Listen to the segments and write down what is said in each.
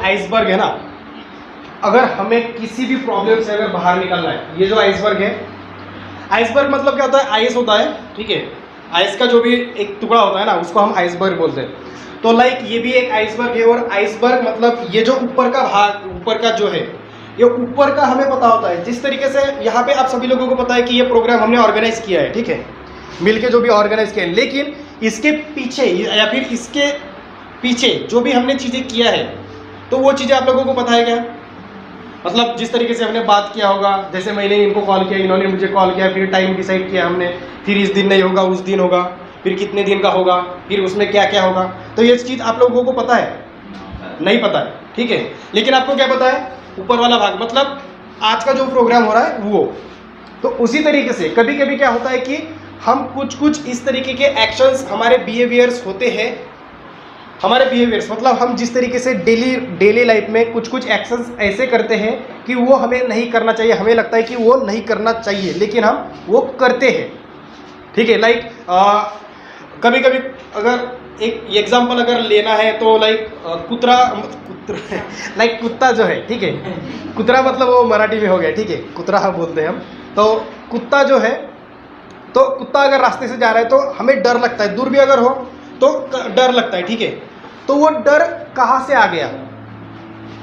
Iceberg है ना, अगर हमें किसी भी प्रॉब्लम से अगर बाहर निकलना है, ये जो आइसबर्ग है, आइसबर्ग मतलब क्या होता है, आइस होता है, ठीक है, आइस का जो भी एक टुकड़ा होता है ना, उसको हम आइसबर्ग बोलते हैं। तो लाइक ये भी एक आइसबर्ग है, और आइसबर्ग मतलब ये जो ऊपर का भाग, ऊपर का जो है, ये ऊपर का हमें पता होता है। जिस तरीके से यहाँ पे आप सभी लोगों को पता है कि ये प्रोग्राम हमने ऑर्गेनाइज किया है, ठीक है, मिलके जो भी ऑर्गेनाइज किया है, लेकिन इसके पीछे या फिर इसके पीछे जो भी हमने चीज़ें किया है, तो वो चीज़ें आप लोगों को पता है क्या? मतलब जिस तरीके से हमने बात किया होगा, जैसे मैंने इनको कॉल किया, इन्होंने मुझे कॉल किया, फिर टाइम डिसाइड किया हमने, फिर इस दिन नहीं होगा उस दिन होगा, फिर कितने दिन का होगा, फिर उसमें क्या क्या होगा, तो ये चीज़ आप लोगों को पता है? नहीं पता है, ठीक है। लेकिन आपको क्या पता है? ऊपर वाला भाग, मतलब आज का जो प्रोग्राम हो रहा है वो। तो उसी तरीके से कभी कभी क्या होता है कि हम कुछ इस तरीके के एक्शंस, हमारे बिहेवियर्स होते हैं, हमारे बिहेवियर्स मतलब हम जिस तरीके से डेली लाइफ में कुछ एक्शंस ऐसे करते हैं कि वो हमें नहीं करना चाहिए, हमें लगता है कि वो नहीं करना चाहिए, लेकिन हम वो करते हैं, ठीक है। लाइक कभी कभी अगर एक एग्जांपल अगर लेना है तो लाइक लाइक कुत्ता जो है, ठीक है, कुतरा मतलब वो मराठी में हो गया, ठीक है, कुतरा हम बोलते हैं हम। तो कुत्ता जो है, तो कुत्ता अगर रास्ते से जा रहा है तो हमें डर लगता है, दूर भी अगर हो तो डर लगता है, ठीक है। तो वो डर कहाँ से आ गया?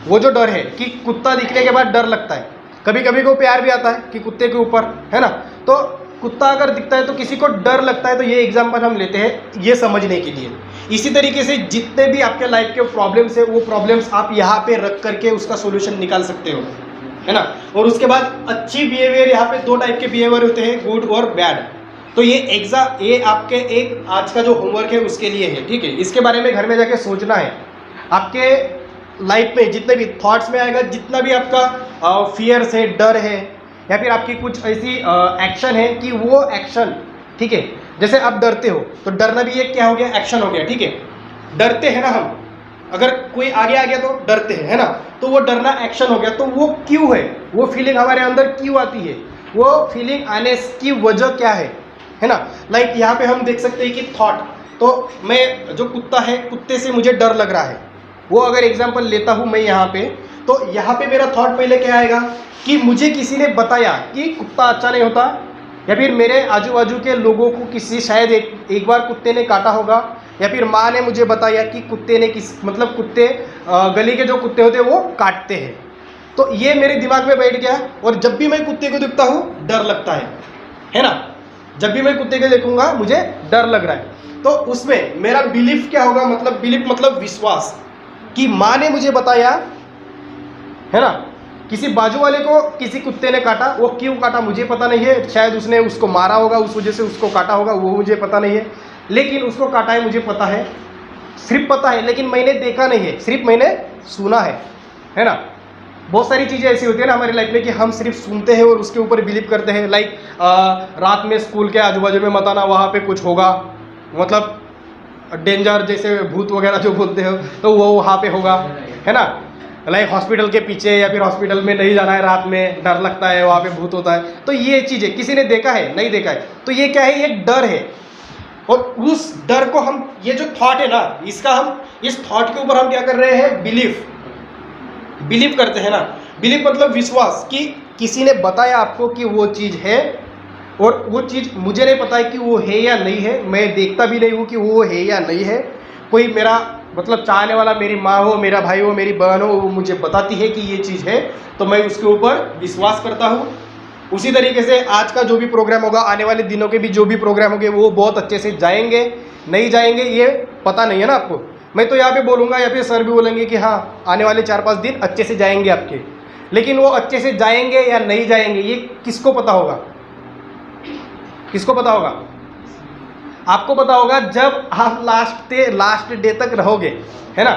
वो जो डर है कि कुत्ता दिखने के बाद डर लगता है, कभी कभी को प्यार भी आता है कि कुत्ते के ऊपर, है ना। तो कुत्ता अगर दिखता है तो किसी को डर लगता है, तो ये एग्जांपल हम लेते हैं ये समझने के लिए। इसी तरीके से जितने भी आपके लाइफ के प्रॉब्लम्स है, वो प्रॉब्लम्स आप यहाँ पे रख करके उसका सोल्यूशन निकाल सकते हो, है ना। और उसके बाद अच्छी बिहेवियर, यहाँ पे दो टाइप के बिहेवियर होते हैं, गुड और बैड। तो ये आपके एक आज का जो होमवर्क है उसके लिए है, ठीक है। इसके बारे में घर में जाके सोचना है। आपके लाइफ में जितने भी थॉट्स में आएगा, जितना भी आपका फियर्स है, डर है, या फिर आपकी कुछ ऐसी एक्शन है कि वो एक्शन, ठीक है, जैसे आप डरते हो तो डरना भी एक क्या हो गया? एक्शन हो गया, ठीक है। डरते हैं ना हम, अगर कोई आगे आ गया तो डरते हैं, है ना। तो वो डरना एक्शन हो गया। तो वो क्यों है? वो फीलिंग हमारे अंदर क्यों आती है? वो फीलिंग आने की वजह क्या है ना। लाइक यहाँ पे हम देख सकते हैं कि थॉट, तो मैं जो कुत्ता है, कुत्ते से मुझे डर लग रहा है, वो अगर एग्जांपल लेता हूँ मैं यहाँ पे, तो यहाँ पे मेरा थॉट पहले क्या आएगा कि मुझे किसी ने बताया कि कुत्ता अच्छा नहीं होता, या फिर मेरे आजू बाजू के लोगों को किसी शायद एक बार कुत्ते ने काटा होगा, या फिर माँ ने मुझे बताया कि कुत्ते ने मतलब कुत्ते गली के जो कुत्ते होते हैं वो काटते हैं। तो ये मेरे दिमाग में बैठ गया, और जब भी मैं कुत्ते को देखता हूँ डर लगता है ना। जब भी मैं कुत्ते को देखूंगा मुझे डर लग रहा है। तो उसमें मेरा बिलीफ क्या होगा? मतलब बिलीफ मतलब विश्वास, कि माँ ने मुझे बताया, है ना। किसी बाजू वाले को किसी कुत्ते ने काटा, वो क्यों काटा मुझे पता नहीं है, शायद उसने उसको मारा होगा, उस वजह से उसको काटा होगा, वो मुझे पता नहीं है, लेकिन उसको काटा है मुझे पता है, सिर्फ पता है, लेकिन मैंने देखा नहीं है, सिर्फ मैंने सुना है ना। बहुत सारी चीज़ें ऐसी होती है ना हमारी लाइफ में कि हम सिर्फ सुनते हैं और उसके ऊपर बिलीव करते हैं। लाइक रात में स्कूल के आजू बाजू में मत आना, वहाँ पे कुछ होगा, मतलब डेंजर, जैसे भूत वगैरह जो बोलते हो, तो वो वहाँ पे होगा, है ना। लाइक हॉस्पिटल के पीछे, या फिर हॉस्पिटल में नहीं जाना है रात में, डर लगता है, वहाँ पे भूत होता है। तो ये चीज़ें किसी ने देखा है, नहीं देखा है, तो ये क्या है? एक डर है। और उस डर को हम, ये जो थॉट है ना, इसका हम इस थॉट के ऊपर हम क्या कर रहे हैं? बिलीव करते हैं ना। बिलीव मतलब विश्वास, कि किसी ने बताया आपको कि वो चीज़ है, और वो चीज़ मुझे नहीं पता है कि वो है या नहीं है, मैं देखता भी नहीं हूँ कि वो है या नहीं है। कोई मेरा मतलब चाहने वाला, मेरी माँ हो, मेरा भाई हो, मेरी बहन हो, वो मुझे बताती है कि ये चीज़ है, तो मैं उसके ऊपर विश्वास करता हूँ। उसी तरीके से आज का जो भी प्रोग्राम होगा, आने वाले दिनों के भी जो भी प्रोग्राम होंगे, वो बहुत अच्छे से जाएंगे, नहीं जाएंगे ये पता नहीं है ना आपको। मैं तो यहाँ पे बोलूँगा, या फिर सर भी बोलेंगे कि हाँ आने वाले 4-5 दिन अच्छे से जाएंगे आपके, लेकिन वो अच्छे से जाएंगे या नहीं जाएंगे ये किसको पता होगा? किसको पता होगा? आपको पता होगा जब आप लास्ट डे तक रहोगे, है ना।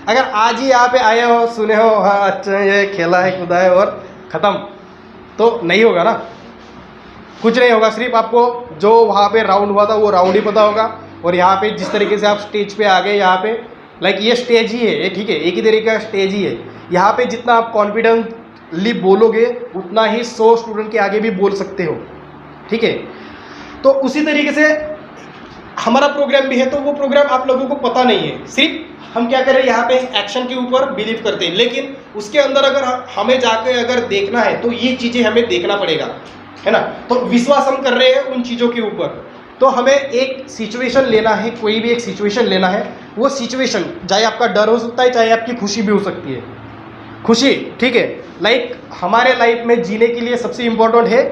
अगर आज ही यहाँ पे आए हो, सुने हो, हाँ अच्छा ये खेला है, कूदा है और ख़त्म, तो नहीं होगा ना, कुछ नहीं होगा। सिर्फ आपको जो वहाँ पे राउंड हुआ था वो राउंड ही पता होगा। और यहाँ पे जिस तरीके से आप स्टेज पे आ गए, यहाँ पे लाइक ये स्टेज ही है, ठीक है, एक ही तरीके का स्टेज ही है। यहाँ पे जितना आप कॉन्फिडेंटली बोलोगे, उतना ही 100 स्टूडेंट के आगे भी बोल सकते हो, ठीक है। तो उसी तरीके से हमारा प्रोग्राम भी है तो वो प्रोग्राम आप लोगों को पता नहीं है, सिर्फ हम क्या करें यहाँ पे एक्शन के ऊपर बिलीव करते हैं, लेकिन उसके अंदर अगर हमें जाकर अगर देखना है तो ये चीज़ें हमें देखना पड़ेगा, है ना। तो विश्वास हम कर रहे हैं उन चीज़ों के ऊपर, तो हमें एक सिचुएशन लेना है, कोई भी एक सिचुएशन लेना है। वो सिचुएशन चाहे आपका डर हो सकता है, चाहे आपकी खुशी भी हो सकती है। खुशी, ठीक है, लाइक हमारे लाइफ में जीने के लिए सबसे इम्पोर्टेंट है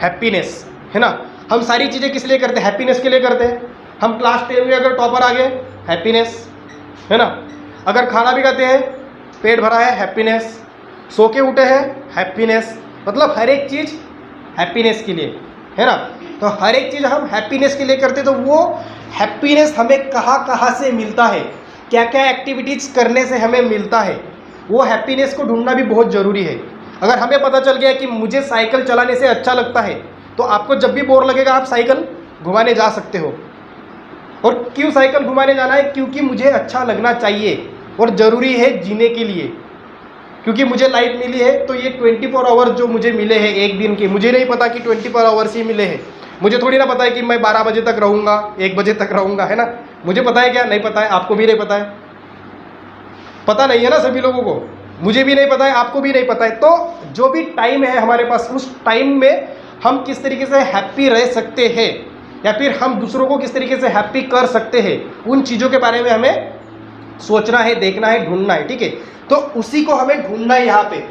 हैप्पीनेस, है ना। हम सारी चीज़ें किस लिए करते हैं? हैप्पीनेस के लिए करते हैं। हम क्लास 10 में अगर टॉपर आ गए, हैप्पीनेस, है ना। अगर खाना भी खाते हैं, पेट भरा है, हैप्पीनेस। सो के उठे हैं, हैप्पीनेस। मतलब हर एक चीज़ हैप्पीनेस के लिए, है ना। तो हर एक चीज़ हम हैप्पीनेस के लिए करते, तो वो हैप्पीनेस हमें कहाँ कहाँ से मिलता है, क्या क्या एक्टिविटीज़ करने से हमें मिलता है, वो हैप्पीनेस को ढूंढना भी बहुत ज़रूरी है। अगर हमें पता चल गया कि मुझे साइकिल चलाने से अच्छा लगता है, तो आपको जब भी बोर लगेगा आप साइकिल घुमाने जा सकते हो। और क्यों साइकिल घुमाने जाना है? क्योंकि मुझे अच्छा लगना चाहिए और ज़रूरी है जीने के लिए, क्योंकि मुझे लाइफ मिली है। तो ये 24 आवर्स जो मुझे मिले हैं एक दिन के, मुझे नहीं पता कि 24 आवर्स ही मिले हैं। मुझे थोड़ी ना पता है कि मैं 12 बजे तक रहूँगा, 1 बजे तक रहूँगा, है ना। मुझे पता है क्या? नहीं पता है। आपको भी नहीं पता है, पता नहीं है ना सभी लोगों को। मुझे भी नहीं पता है, आपको भी नहीं पता है। तो जो भी टाइम है हमारे पास, उस टाइम में हम किस तरीके से हैप्पी रह सकते हैं, या फिर हम दूसरों को किस तरीके से हैप्पी कर सकते हैं, उन चीज़ों के बारे में हमें सोचना है, देखना है, ढूंढना है, ठीक है। तो उसी को हमें ढूंढना है यहाँ पे।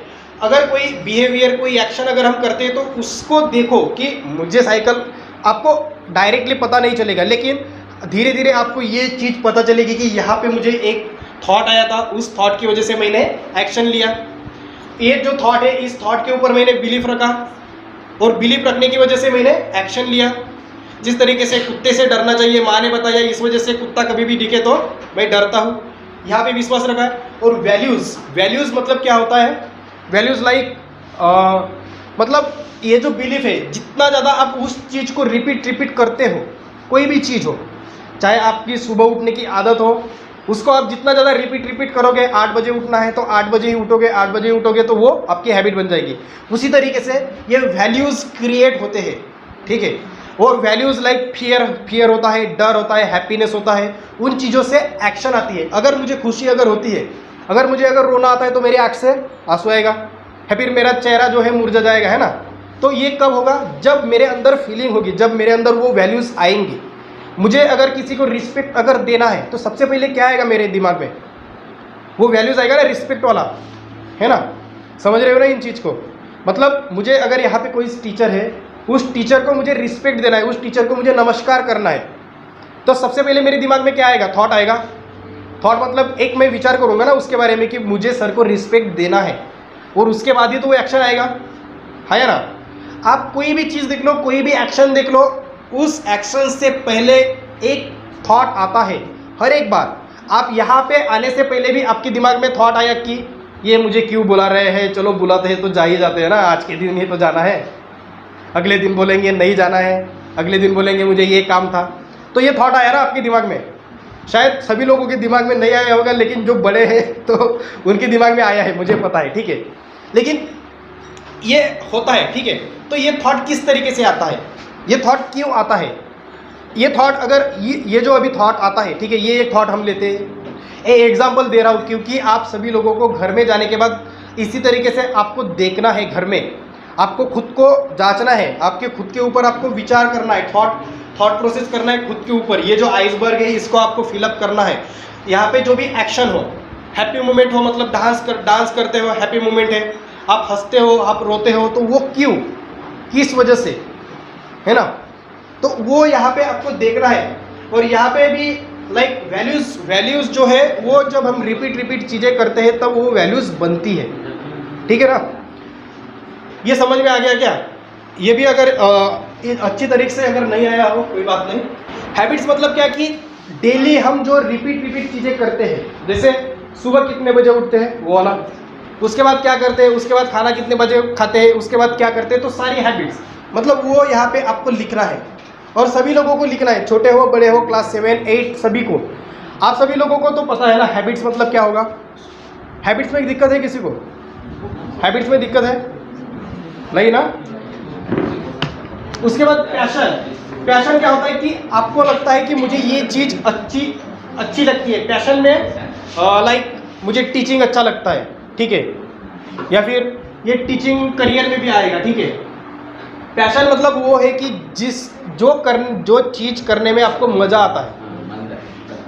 अगर कोई बिहेवियर, कोई एक्शन अगर हम करते हैं तो उसको देखो कि मुझे साइकिल, आपको डायरेक्टली पता नहीं चलेगा, लेकिन धीरे धीरे आपको ये चीज़ पता चलेगी कि यहाँ पे मुझे एक थॉट आया था, उस थॉट की वजह से मैंने एक्शन लिया। ये जो थॉट है, इस थॉट के ऊपर मैंने बिलीफ रखा, और बिलीफ रखने की वजह से मैंने एक्शन लिया। जिस तरीके से कुत्ते से डरना चाहिए, माँ ने बताया, इस वजह से कुत्ता कभी भी दिखे तो मैं डरता हूँ, यहाँ पे विश्वास रखा है। और वैल्यूज़, वैल्यूज़ मतलब क्या होता है? वैल्यूज़ लाइक मतलब ये जो बिलीफ है, जितना ज़्यादा आप उस चीज़ को रिपीट करते हो, कोई भी चीज़ हो, चाहे आपकी सुबह उठने की आदत हो, उसको आप जितना ज़्यादा रिपीट करोगे, 8 बजे उठना है तो 8 बजे ही उठोगे, 8 बजे ही उठोगे, तो वो आपकी हैबिट बन जाएगी। उसी तरीके से ये वैल्यूज़ क्रिएट होते हैं, ठीक है। और वैल्यूज़ लाइक फियर होता है, डर होता है, हैप्पीनेस होता है, उन चीज़ों से एक्शन आती है। अगर मुझे खुशी अगर होती है, अगर मुझे अगर रोना आता है, तो मेरी आँख से आंसू आएगा, है, फिर मेरा चेहरा जो है मुरझा जाएगा, है ना। तो ये कब होगा? जब मेरे अंदर फीलिंग होगी, जब मेरे अंदर वो वैल्यूज़ आएंगी। मुझे अगर किसी को रिस्पेक्ट अगर देना है, तो सबसे पहले क्या आएगा मेरे दिमाग में? वो वैल्यूज़ आएगा ना, रिस्पेक्ट वाला, है ना। समझ रहे हो ना इन चीज़ को? मतलब मुझे अगर यहाँ पे कोई टीचर है, उस टीचर को मुझे रिस्पेक्ट देना है, उस टीचर को मुझे नमस्कार करना है, तो सबसे पहले मेरे दिमाग में क्या आएगा? थॉट आएगा। थॉट मतलब एक मैं विचार करूँगा ना उसके बारे में कि मुझे सर को रिस्पेक्ट देना है, और उसके बाद ही तो वो एक्शन आएगा, है ना। आप कोई भी चीज़ देख लो, कोई भी एक्शन देख लो, उस एक्शन से पहले एक थॉट आता है हर एक बार। आप यहाँ पे आने से पहले भी आपके दिमाग में थॉट आया कि ये मुझे क्यों बुला रहे हैं, चलो बुलाते हैं तो जा ही जाते हैं ना, आज के दिन ही तो जाना है। अगले दिन बोलेंगे नहीं जाना है, अगले दिन बोलेंगे मुझे ये काम था। तो ये थॉट आया ना आपके दिमाग में। शायद सभी लोगों के दिमाग में नहीं आया होगा, लेकिन जो बड़े हैं तो उनके दिमाग में आया है, मुझे पता है, ठीक है। लेकिन ये होता है, ठीक है। तो ये थॉट किस तरीके से आता है, ये थॉट क्यों आता है? ये थॉट अगर ये जो अभी थॉट आता है, ठीक है, ये एक थॉट हम लेते हैं। एग्जाम्पल दे रहा हूँ क्योंकि आप सभी लोगों को घर में जाने के बाद इसी तरीके से आपको देखना है, घर में आपको खुद को जांचना है, आपके खुद के ऊपर आपको विचार करना है, थॉट प्रोसेस करना है खुद के ऊपर। ये जो आइसबर्ग है इसको आपको फिलअप करना है। यहाँ पे जो भी एक्शन हो, हैप्पी मोमेंट हो, मतलब डांस करते हो, हैप्पी मोमेंट है, आप हंसते हो, आप रोते हो, तो वो क्यों, किस वजह से, है ना। तो वो यहाँ पे आपको देखना है। और यहाँ पे भी लाइक वैल्यूज़ जो है वो जब हम रिपीट चीज़ें करते हैं तब वो वैल्यूज़ बनती है, ठीक है ना। ये समझ में आ गया क्या? ये भी अगर अच्छी तरीके से अगर नहीं आया हो कोई बात नहीं। हैबिट्स मतलब क्या कि डेली हम जो रिपीट चीज़ें करते हैं, जैसे सुबह कितने बजे उठते हैं वो वाला, उसके बाद क्या करते हैं, उसके बाद खाना कितने बजे खाते हैं, उसके बाद क्या करते हैं, तो सारी हैबिट्स मतलब वो यहाँ पे आपको लिखना है। और सभी लोगों को लिखना है, छोटे हो बड़े हो, क्लास 7, 8 सभी को। आप सभी लोगों को तो पता है ना हैबिट्स मतलब क्या होगा। हैबिट्स में दिक्कत है किसी को? हैबिट्स में दिक्कत है नहीं ना। उसके बाद पैशन, पैशन क्या होता है कि आपको लगता है कि मुझे ये चीज़ अच्छी लगती है। पैशन में लाइक मुझे टीचिंग अच्छा लगता है, ठीक है, या फिर ये टीचिंग करियर में भी आएगा, ठीक है। पैशन मतलब वो है कि जो चीज़ करने में आपको मज़ा आता है,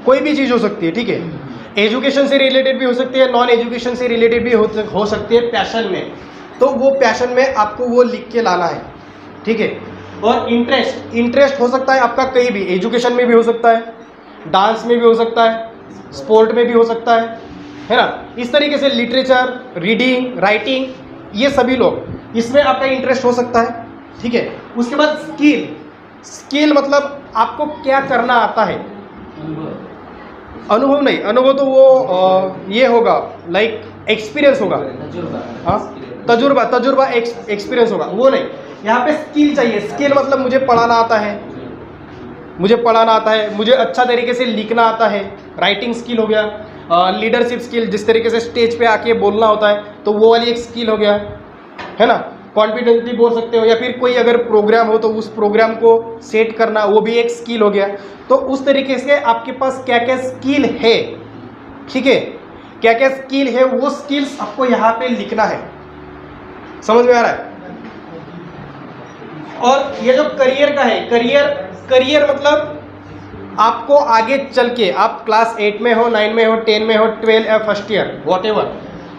कोई भी चीज़ हो सकती है, ठीक है। एजुकेशन से रिलेटेड भी हो सकती है, नॉन एजुकेशन से रिलेटेड भी हो सकती है पैशन में। तो वो पैशन में आपको वो लिख के लाना है, ठीक है। और इंटरेस्ट हो सकता है आपका कहीं भी, एजुकेशन में भी हो सकता है, डांस में भी हो सकता है, स्पोर्ट में भी हो सकता है ना। इस तरीके से लिटरेचर, रीडिंग, राइटिंग, ये सभी लोग इसमें आपका इंटरेस्ट हो सकता है, ठीक है। उसके बाद स्किल मतलब आपको क्या करना आता है। अनुभव नहीं, अनुभव तो वो ये होगा लाइक एक्सपीरियंस होगा, हाँ, तजुर्बा एक्सपीरियंस होगा, वो नहीं। यहाँ पे स्किल चाहिए। स्किल मतलब मुझे पढ़ाना आता है, मुझे अच्छा तरीके से लिखना आता है, राइटिंग स्किल हो गया, लीडरशिप स्किल, जिस तरीके से स्टेज पे आके बोलना होता है तो वो वाली एक स्किल हो गया, है ना। कॉन्फिडेंटली बोल सकते हो, या फिर कोई अगर प्रोग्राम हो तो उस प्रोग्राम को सेट करना, वो भी एक स्किल हो गया। तो उस तरीके से आपके पास क्या क्या स्किल है, ठीक है, क्या क्या स्किल है, वो स्किल्स आपको यहाँ पे लिखना है। समझ में आ रहा है। और ये जो करियर का है, करियर मतलब आपको आगे चल के, आप क्लास 8 में हो, 9 में हो, 10 में हो, 12 या फर्स्ट ईयर वॉटेवर,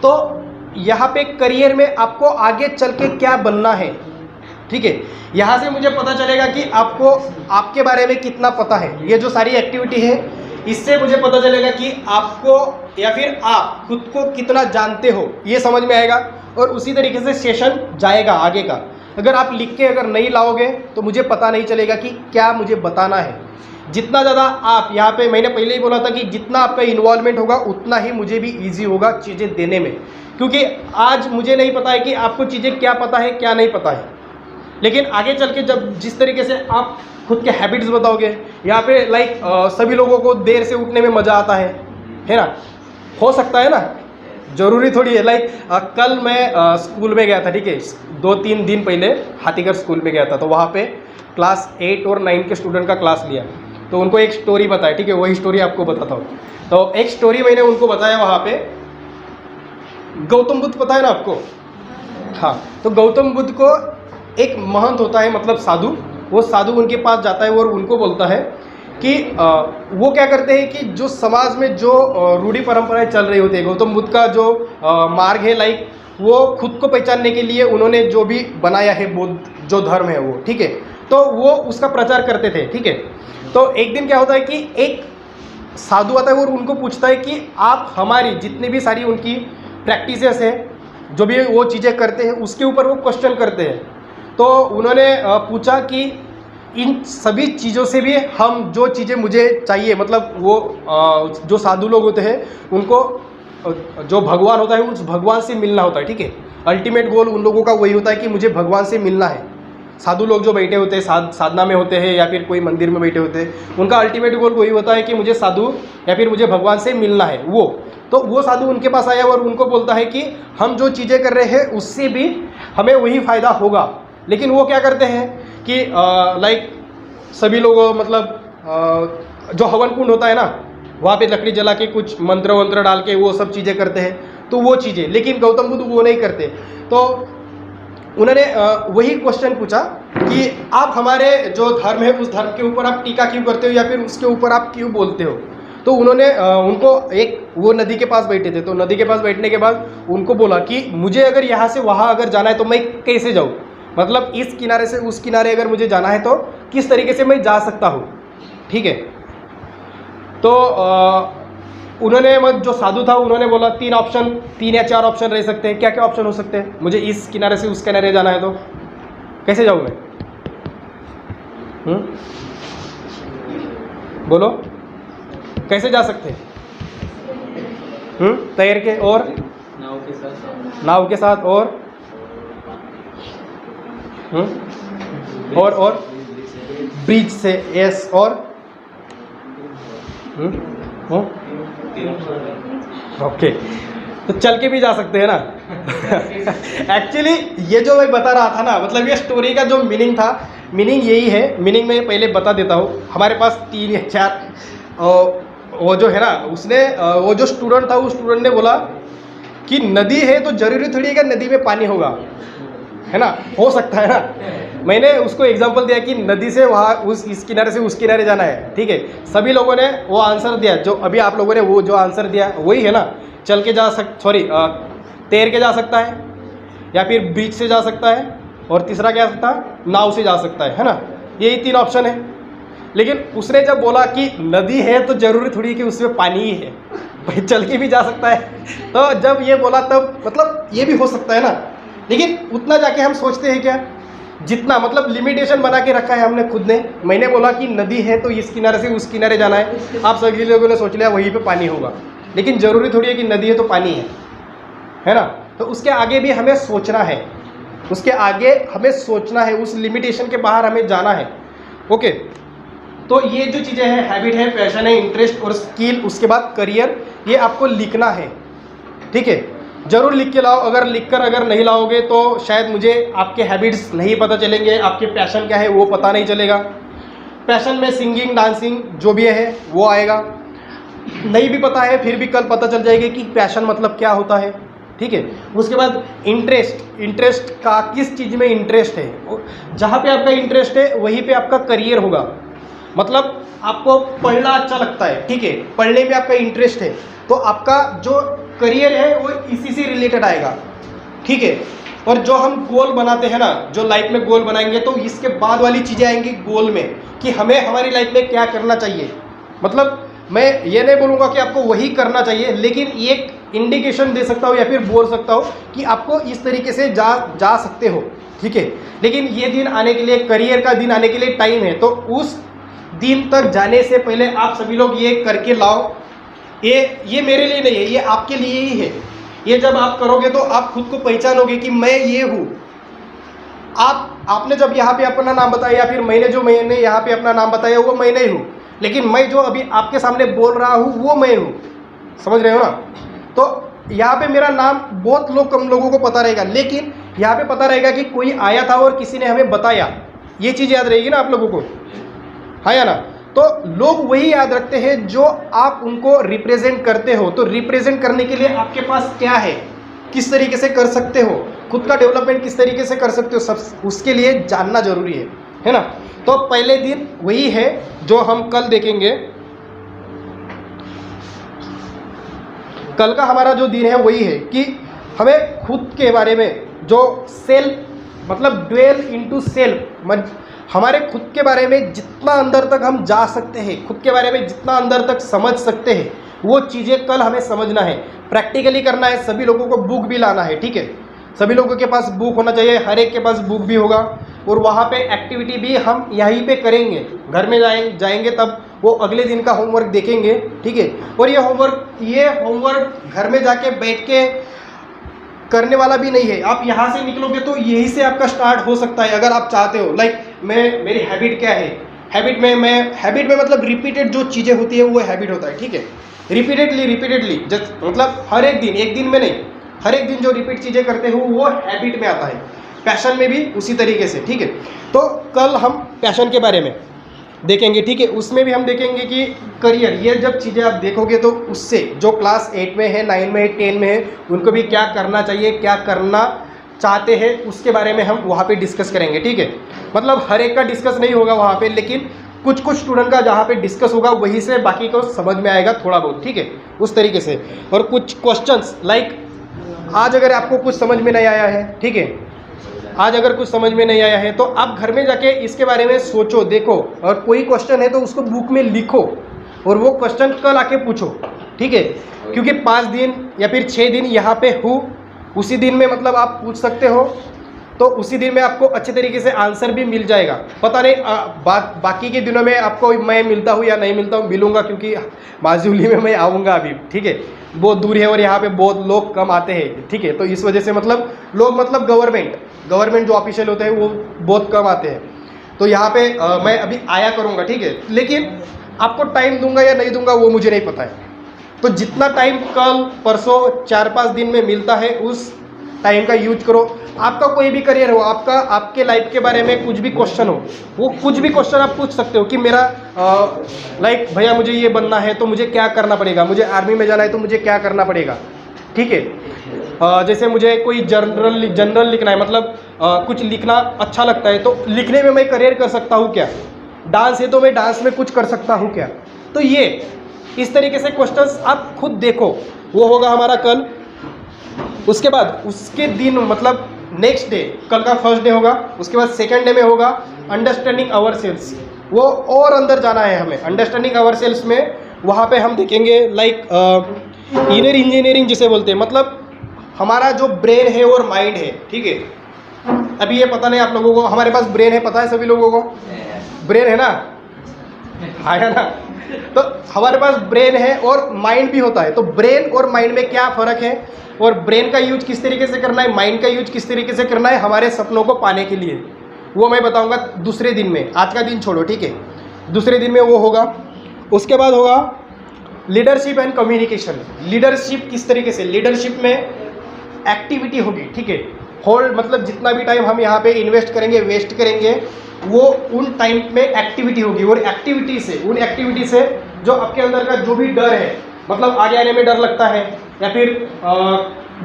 तो यहाँ पे करियर में आपको आगे चल के क्या बनना है, ठीक है। यहाँ से मुझे पता चलेगा कि आपको आपके बारे में कितना पता है। ये जो सारी एक्टिविटी है, इससे मुझे पता चलेगा कि आपको या फिर आप खुद को कितना जानते हो, ये समझ में आएगा। और उसी तरीके से सेशन जाएगा आगे का। अगर आप लिख के अगर नहीं लाओगे तो मुझे पता नहीं चलेगा कि क्या मुझे बताना है। जितना ज़्यादा आप यहाँ पे, मैंने पहले ही बोला था कि जितना आपका इन्वॉल्वमेंट होगा उतना ही मुझे भी ईजी होगा चीज़ें देने में, क्योंकि आज मुझे नहीं पता है कि आपको चीज़ें क्या पता है क्या नहीं पता है, लेकिन आगे चल के जब जिस तरीके से आप खुद के हैबिट्स बताओगे, यहाँ पे लाइक सभी लोगों को देर से उठने में मज़ा आता है ना, हो सकता है ना, ज़रूरी थोड़ी है। लाइक कल मैं स्कूल में गया था, ठीक है, 2-3 दिन पहले हाथीगढ़ स्कूल में गया था, तो वहाँ पे क्लास 8 और 9 के स्टूडेंट का क्लास लिया, तो उनको एक स्टोरी बताया, ठीक है, वही स्टोरी आपको बताता हूँ। तो एक स्टोरी मैंने उनको बताया वहाँ पे, गौतम बुद्ध पता है ना आपको, हाँ, तो गौतम बुद्ध को एक महंत होता है, मतलब साधु, वो साधु उनके पास जाता है और उनको बोलता है कि वो क्या करते हैं कि जो समाज में जो रूढ़ी परंपराएं चल रही होती है, गौतम बुद्ध का जो मार्ग है, लाइक वो खुद को पहचानने के लिए उन्होंने जो भी बनाया है बौद्ध जो धर्म है वो, ठीक है, तो वो उसका प्रचार करते थे, ठीक है। तो एक दिन क्या होता है कि एक साधु आता है और उनको पूछता है कि आप हमारी जितनी भी सारी उनकी प्रैक्टिसेस है, जो भी वो चीज़ें करते हैं, उसके ऊपर वो क्वेश्चन करते हैं। तो उन्होंने पूछा कि इन सभी चीज़ों से भी हम जो चीज़ें मुझे चाहिए, मतलब वो जो साधु लोग होते हैं उनको जो भगवान होता है उस भगवान से मिलना होता है, ठीक है। अल्टीमेट गोल उन लोगों का वही होता है कि मुझे भगवान से मिलना है। साधु लोग जो बैठे होते हैं साधना में होते हैं या फिर कोई मंदिर में बैठे होते हैं, उनका अल्टीमेट गोल वही होता है कि मुझे साधु या फिर मुझे भगवान से मिलना है। तो वो साधु उनके पास आया और उनको बोलता है कि हम जो चीज़ें कर रहे हैं उससे भी हमें वही फ़ायदा होगा, लेकिन वो क्या करते हैं कि लाइक सभी लोग, मतलब जो हवन कुंड होता है ना, वहाँ पे लकड़ी जला के कुछ मंत्र वंत्र डाल के वो सब चीज़ें करते हैं, तो वो चीज़ें, लेकिन गौतम बुद्ध वो नहीं करते। तो उन्होंने वही क्वेश्चन पूछा कि आप हमारे जो धर्म है उस धर्म के ऊपर आप टीका क्यों करते हो या फिर उसके ऊपर आप क्यों बोलते हो। तो उन्होंने उनको वो नदी के पास बैठे थे, तो नदी के पास बैठने के बाद उनको बोला कि मुझे अगर यहाँ से वहाँ अगर जाना है तो मैं कैसे जाऊँ, मतलब इस किनारे से उस किनारे अगर मुझे जाना है तो किस तरीके से मैं जा सकता हूँ, ठीक है। तो उन्होंने जो साधु था उन्होंने बोला 3 या 4 ऑप्शन रह सकते हैं। क्या क्या ऑप्शन हो सकते हैं, मुझे इस किनारे से उस किनारे जाना है तो कैसे जाऊँ मैं, बोलो कैसे जा सकते हैं? तैर के, और नाव के साथ और ब्रिज से, यस, और ओके, तो चल के भी जा सकते हैं ना। एक्चुअली ये जो मैं बता रहा था ना, मतलब ये स्टोरी का जो मीनिंग था मीनिंग यही है। मीनिंग मैं पहले बता देता हूँ। हमारे पास 3 या 4 वो जो है ना, उसने वो जो स्टूडेंट था, उस स्टूडेंट ने बोला कि नदी है तो जरूरी थोड़ी है कि नदी में पानी होगा, है ना, हो सकता है ना। मैंने उसको एग्जांपल दिया कि नदी से वहाँ इस किनारे से उस किनारे जाना है, ठीक है। सभी लोगों ने वो आंसर दिया, जो अभी आप लोगों ने वो जो आंसर दिया वही है ना। चल के जा तैर के जा सकता है, या फिर ब्रिज से जा सकता है, और तीसरा क्या सकता है, नाव से जा सकता है ना। यही 3 ऑप्शन है। लेकिन उसने जब बोला कि नदी है तो जरूरी थोड़ी कि उसमें पानी ही है, भाई चल के भी जा सकता है। तो जब ये बोला तब मतलब ये भी हो सकता है ना। लेकिन उतना जाके हम सोचते हैं क्या, जितना मतलब लिमिटेशन बना के रखा है हमने खुद ने। मैंने बोला कि नदी है तो इस किनारे से उस किनारे जाना है, आप सभी लोगों ने सोच लिया वहीं पे पानी होगा। लेकिन ज़रूरी थोड़ी है कि नदी है तो पानी है ना। तो उसके आगे भी हमें सोचना है, उसके आगे हमें सोचना है, उस लिमिटेशन के बाहर हमें जाना है। ओके, तो ये जो चीज़ें हैं, हैबिट है, पैशन है, इंटरेस्ट और स्किल, उसके बाद करियर, ये आपको लिखना है, ठीक है। ज़रूर लिख के लाओ। अगर नहीं लाओगे तो शायद मुझे आपके हैबिट्स नहीं पता चलेंगे, आपके पैशन क्या है वो पता नहीं चलेगा। पैशन में सिंगिंग, डांसिंग जो भी है वो आएगा। नहीं भी पता है फिर भी कल पता चल जाएगा कि पैशन मतलब क्या होता है, ठीक है। उसके बाद इंटरेस्ट का किस चीज़ में इंटरेस्ट है, जहाँ पे आपका इंटरेस्ट है वहीं पे आपका करियर होगा। मतलब आपको पढ़ना अच्छा लगता है, ठीक है, पढ़ने में आपका इंटरेस्ट है, तो आपका जो करियर है वो इसी से रिलेटेड आएगा, ठीक है। और जो हम गोल बनाते हैं ना, जो लाइफ में गोल बनाएंगे तो इसके बाद वाली चीज़ें आएंगी गोल में, कि हमें हमारी लाइफ में क्या करना चाहिए। मतलब मैं ये नहीं बोलूँगा कि आपको वही करना चाहिए, लेकिन एक इंडिकेशन दे सकता हूँ या फिर बोल सकता हूँ कि आपको इस तरीके से जा सकते हो, ठीक है। लेकिन ये दिन आने के लिए, करियर का दिन आने के लिए टाइम है। तो उस दिन तक जाने से पहले आप सभी लोग ये करके लाओ। ये मेरे लिए नहीं है, ये आपके लिए ही है। ये जब आप करोगे तो आप खुद को पहचानोगे कि मैं ये हूँ। आपने जब यहाँ पे अपना नाम बताया, या फिर मैंने यहाँ पे अपना नाम बताया, वो मैं नहीं हूँ। लेकिन मैं जो अभी आपके सामने बोल रहा हूँ वो मैं हूँ, समझ रहे हो ना। तो यहाँ पे मेरा नाम बहुत कम लोगों को पता रहेगा, लेकिन यहाँ पे पता रहेगा कि कोई आया था और किसी ने हमें बताया। ये चीज़ याद रहेगी ना आप लोगों को, हाँ या ना। तो लोग वही याद रखते हैं जो आप उनको रिप्रेजेंट करते हो। तो रिप्रेजेंट करने के लिए आपके पास क्या है, किस तरीके से कर सकते हो, खुद का डेवलपमेंट किस तरीके से कर सकते हो, सब उसके लिए जानना जरूरी है ना। तो पहले दिन वही है जो हम कल देखेंगे। कल का हमारा जो दिन है वही है कि हमें खुद के बारे में, जो सेल्फ मतलब ड्वेल इनटू सेल्फ, हमारे खुद के बारे में जितना अंदर तक हम जा सकते हैं, खुद के बारे में जितना अंदर तक समझ सकते हैं, वो चीज़ें कल हमें समझना है, प्रैक्टिकली करना है। सभी लोगों को बुक भी लाना है, ठीक है। सभी लोगों के पास बुक होना चाहिए, हर एक के पास बुक भी होगा। और वहाँ पे एक्टिविटी भी हम यहीं पे करेंगे, घर में जाएंगे तब वो अगले दिन का होमवर्क देखेंगे, ठीक है। और ये होमवर्क घर में जाके बैठ के करने वाला भी नहीं है। आप यहाँ से निकलोगे तो यहीं से आपका स्टार्ट हो सकता है, अगर आप चाहते हो। लाइक मेरी हैबिट क्या है, हैबिट में मतलब रिपीटेड जो चीज़ें होती है वो हैबिट होता है, ठीक है। रिपीटेडली जस्ट मतलब हर एक दिन, एक दिन में नहीं, हर एक दिन जो रिपीट चीज़ें करते हो वो हैबिट में आता है। पैशन में भी उसी तरीके से, ठीक है। तो कल हम पैशन के बारे में देखेंगे, ठीक है। उसमें भी हम देखेंगे कि करियर, ये जब चीज़ें आप देखोगे तो उससे जो क्लास 8 में है, 9 में है, 10 में है, उनको भी क्या करना चाहिए, क्या करना चाहते हैं, उसके बारे में हम वहाँ पे डिस्कस करेंगे, ठीक है। मतलब हर एक का डिस्कस नहीं होगा वहाँ पे, लेकिन कुछ स्टूडेंट का जहाँ पे डिस्कस होगा वहीं से बाकी को समझ में आएगा थोड़ा बहुत, ठीक है, उस तरीके से। और कुछ क्वेश्चंस लाइक आज अगर आपको कुछ समझ में नहीं आया है, ठीक है, आज अगर कुछ समझ में नहीं आया है तो आप घर में जाके इसके बारे में सोचो, देखो, और कोई क्वेश्चन है तो उसको बुक में लिखो और वो क्वेश्चन कल आके पूछो, ठीक है। क्योंकि 5 दिन या फिर 6 दिन यहाँ पे हूँ, उसी दिन में मतलब आप पूछ सकते हो, तो उसी दिन में आपको अच्छे तरीके से आंसर भी मिल जाएगा। पता नहीं बाकी के दिनों में आपको मैं मिलता हूँ या नहीं मिलता हूँ, मिलूंगा, क्योंकि माजूली में मैं आऊँगा अभी, ठीक है। बहुत दूर है और यहाँ पे बहुत लोग कम आते हैं, ठीक है। तो इस वजह से मतलब लोग मतलब गवर्नमेंट जो ऑफिशियल होते हैं वो बहुत कम आते हैं। तो यहाँ पे मैं अभी आया करूँगा, ठीक है। लेकिन आपको टाइम दूंगा या नहीं दूंगा वो मुझे नहीं पता है। तो जितना टाइम कल परसों 4-5 दिन में मिलता है उस टाइम का यूज करो। आपका कोई भी करियर हो, आपके लाइफ के बारे में कुछ भी क्वेश्चन हो, वो कुछ भी क्वेश्चन आप पूछ सकते हो कि मेरा लाइक भैया मुझे ये बनना है तो मुझे क्या करना पड़ेगा, मुझे आर्मी में जाना है तो मुझे क्या करना पड़ेगा, ठीक है। जैसे मुझे कोई जनरल लिखना है, मतलब कुछ लिखना अच्छा लगता है तो लिखने में मैं करियर कर सकता हूँ क्या, डांस है तो मैं डांस में कुछ कर सकता हूँ क्या। तो ये इस तरीके से क्वेश्चंस आप खुद देखो, वो होगा हमारा कल। उसके बाद उसके दिन मतलब नेक्स्ट डे, कल का फर्स्ट डे होगा, उसके बाद सेकंड डे में होगा अंडरस्टैंडिंग आवर सेल्स। वो और अंदर जाना है हमें अंडरस्टैंडिंग आवर सेल्स में। वहाँ पे हम देखेंगे लाइक इनर इंजीनियरिंग जिसे बोलते हैं, मतलब हमारा जो ब्रेन है और माइंड है, ठीक है। अभी ये पता नहीं आप लोगों को, हमारे पास ब्रेन है, पता है सभी लोगों को ब्रेन है ना, आया ना। तो हमारे पास ब्रेन है और माइंड भी होता है, तो ब्रेन और माइंड में क्या फ़र्क है और ब्रेन का यूज किस तरीके से करना है, माइंड का यूज किस तरीके से करना है हमारे सपनों को पाने के लिए, वो मैं बताऊंगा दूसरे दिन में। आज का दिन छोड़ो, ठीक है, दूसरे दिन में वो होगा। उसके बाद होगा लीडरशिप एंड कम्युनिकेशन। लीडरशिप किस तरीके से, लीडरशिप में एक्टिविटी होगी, ठीक है। होल मतलब जितना भी टाइम हम यहाँ पे इन्वेस्ट करेंगे, वेस्ट करेंगे, वो उन टाइम में एक्टिविटी होगी। और उन एक्टिविटी से जो आपके अंदर का जो भी डर है, मतलब आगे आने में डर लगता है या फिर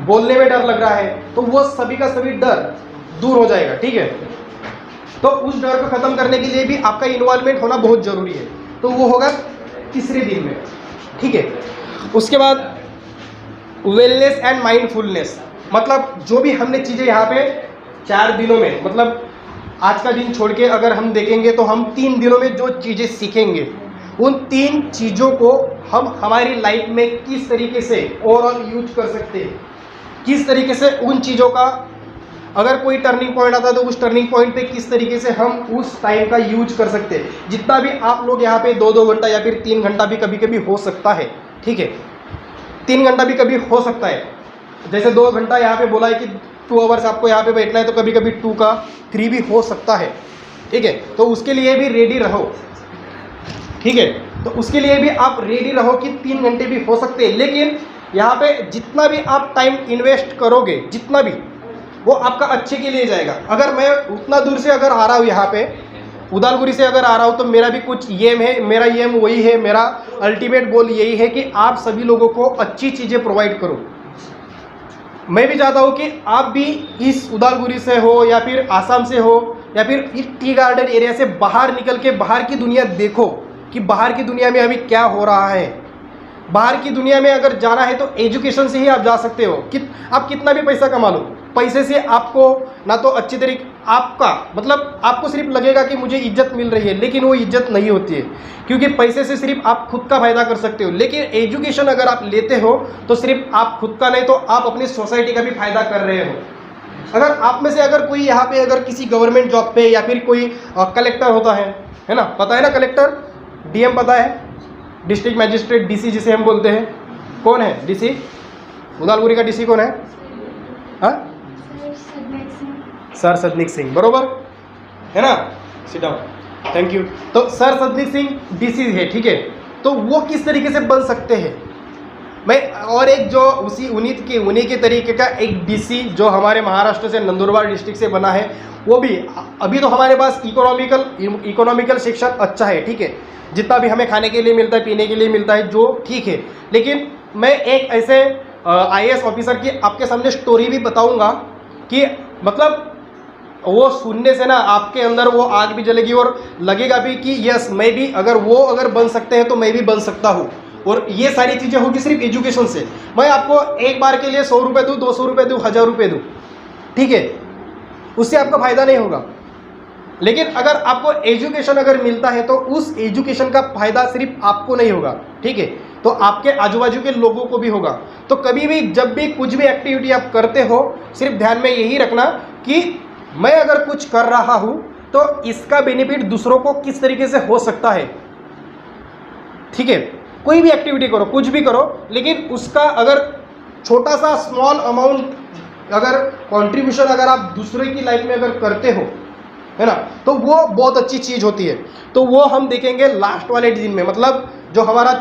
बोलने में डर लग रहा है, तो वो सभी का सभी डर दूर हो जाएगा, ठीक है। तो उस डर को ख़त्म करने के लिए भी आपका इन्वॉल्वमेंट होना बहुत ज़रूरी है। तो वो होगा तीसरे दिन में, ठीक है। उसके बाद वेलनेस एंड माइंडफुलनेस, मतलब जो भी हमने चीज़ें यहाँ पे 4 दिनों में, मतलब आज का दिन छोड़ के अगर हम देखेंगे तो हम 3 दिनों में जो चीज़ें सीखेंगे, उन 3 चीज़ों को हम हमारी लाइफ में किस तरीके से ओवरऑल यूज कर सकते हैं, किस तरीके से उन चीज़ों का अगर कोई टर्निंग पॉइंट आता है तो उस टर्निंग पॉइंट पे किस तरीके से हम उस टाइम का यूज कर सकते हैं। जितना भी आप लोग यहाँ पे 2-2 घंटा या फिर 3 घंटा भी कभी कभी हो सकता है, ठीक है, 3 घंटा भी कभी हो सकता है। जैसे 2 घंटा यहाँ पे बोला है कि 2 आवर्स आपको यहाँ पे बैठना है, तो कभी कभी 2 का 3 भी हो सकता है, ठीक है। तो उसके लिए भी रेडी रहो, ठीक है। तो उसके लिए भी आप रेडी रहो कि 3 घंटे भी हो सकते हैं, लेकिन यहाँ पे जितना भी आप टाइम इन्वेस्ट करोगे, जितना भी, वो आपका अच्छे के लिए जाएगा। अगर मैं उतना दूर से अगर आ रहा हूँ यहाँ पे, उदालगुरी से अगर आ रहा हूँ, तो मेरा भी कुछ एम है, मेरा एम वही है, मेरा अल्टीमेट गोल यही है कि आप सभी लोगों को अच्छी चीज़ें प्रोवाइड करो। मैं भी चाहता हूँ कि आप भी इस उदालगुरी से हो या फिर आसाम से हो या फिर इस टी गार्डन एरिया से बाहर निकल के बाहर की दुनिया देखो कि बाहर की दुनिया में अभी क्या हो रहा है। बाहर की दुनिया में अगर जाना है तो एजुकेशन से ही आप जा सकते हो। आप कितना भी पैसा कमा लो, पैसे से आपको ना तो अच्छी तरीके आपका मतलब आपको सिर्फ लगेगा कि मुझे इज्जत मिल रही है, लेकिन वो इज्जत नहीं होती है, क्योंकि पैसे से सिर्फ आप खुद का फायदा कर सकते हो। लेकिन एजुकेशन अगर आप लेते हो तो सिर्फ आप खुद का नहीं तो आप अपनी सोसाइटी का भी फायदा कर रहे हो। अगर आप में से अगर कोई यहाँ पे अगर किसी गवर्नमेंट जॉब पे या फिर कोई कलेक्टर होता है ना, पता है ना कलेक्टर, डीएम पता है, डिस्ट्रिक्ट मैजिस्ट्रेट, डीसी जिसे हम बोलते हैं, कौन है डीसी? उदालगुरी का डीसी कौन है? हाँ, सर सदनिक सिंह, बरोबर है ना, सिट डाउन, थैंक यू। तो सर सदनिक सिंह डीसी है, ठीक है। तो वो किस तरीके से बन सकते हैं, मैं और एक जो उन्हीं के तरीके का एक डीसी जो हमारे महाराष्ट्र से नंदुरबार डिस्ट्रिक्ट से बना है, वो भी अभी तो हमारे पास इकोनॉमिकल सेक्शन अच्छा है, ठीक है, जितना भी हमें खाने के लिए मिलता है, पीने के लिए मिलता है, जो ठीक है। लेकिन मैं एक ऐसे आईएएस ऑफिसर की आपके सामने स्टोरी भी बताऊंगा कि मतलब वो सुनने से ना आपके अंदर वो आग भी जलेगी और लगेगा भी कि यस, मैं भी अगर बन सकते हैं तो मैं भी बन सकता हूँ। और ये सारी चीज़ें होगी सिर्फ एजुकेशन से। मैं आपको एक बार के लिए 100 रुपये दूँ, 200 रुपये दूँ, 1000 रुपये दूँ, ठीक है, उससे आपका फ़ायदा नहीं होगा। लेकिन अगर आपको एजुकेशन अगर मिलता है तो उस एजुकेशन का फ़ायदा सिर्फ आपको नहीं होगा, ठीक है, तो आपके आजू बाजू के लोगों को भी होगा। तो कभी भी जब भी कुछ भी एक्टिविटी आप करते हो, सिर्फ ध्यान में यही रखना कि मैं अगर कुछ कर रहा हूँ तो इसका बेनिफिट दूसरों को किस तरीके से हो सकता है, ठीक है। कोई भी एक्टिविटी करो, कुछ भी करो, लेकिन उसका अगर छोटा सा स्मॉल अमाउंट अगर कंट्रीब्यूशन अगर आप दूसरे की लाइफ में अगर करते हो, है ना, तो वो बहुत अच्छी चीज़ होती है। तो वो हम देखेंगे लास्ट वाले दिन में, मतलब जो हमारा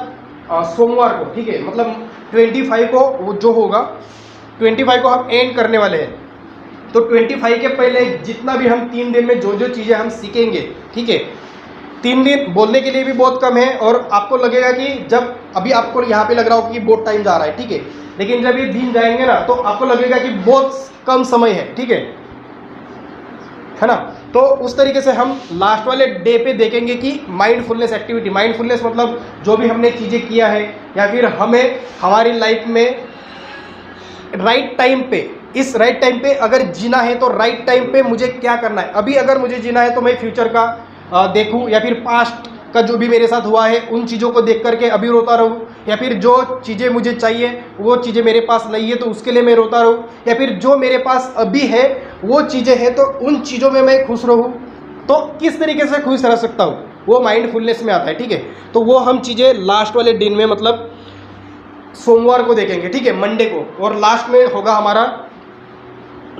सोमवार को, ठीक है, मतलब 25 को वो जो होगा, 25 को हम एंड करने वाले हैं, तो 25 के पहले जितना भी हम 3 दिन में जो जो चीज़ें हम सीखेंगे, ठीक है, 3 दिन बोलने के लिए भी बहुत कम है और आपको लगेगा कि जब अभी आपको यहाँ पे लग रहा हो कि बहुत टाइम जा रहा है, ठीक है, लेकिन जब ये दिन जाएंगे ना तो आपको लगेगा कि बहुत कम समय है, ठीक है ना। तो उस तरीके से हम लास्ट वाले डे पे देखेंगे कि माइंडफुलनेस एक्टिविटी, माइंडफुलनेस मतलब जो भी हमने चीज़ें किया है या फिर हमें हमारी लाइफ में राइट टाइम पे, इस राइट टाइम पे अगर जीना है तो राइट टाइम पे मुझे क्या करना है। अभी अगर मुझे जीना है तो मैं फ्यूचर का देखूं या फिर पास्ट का जो भी मेरे साथ हुआ है उन चीज़ों को देख करके अभी रोता रहूं, या फिर जो चीज़ें मुझे चाहिए वो चीज़ें मेरे पास नहीं है तो उसके लिए मैं रोता रहूं, या फिर जो मेरे पास अभी है वो चीज़ें हैं तो उन चीज़ों में मैं खुश रहूं। तो किस तरीके से खुश रह सकता हूँ वो माइंडफुलनेस में आता है, ठीक है। तो वो हम चीज़ें लास्ट वाले दिन में मतलब सोमवार को देखेंगे, ठीक है, मंडे को, और लास्ट में होगा हमारा,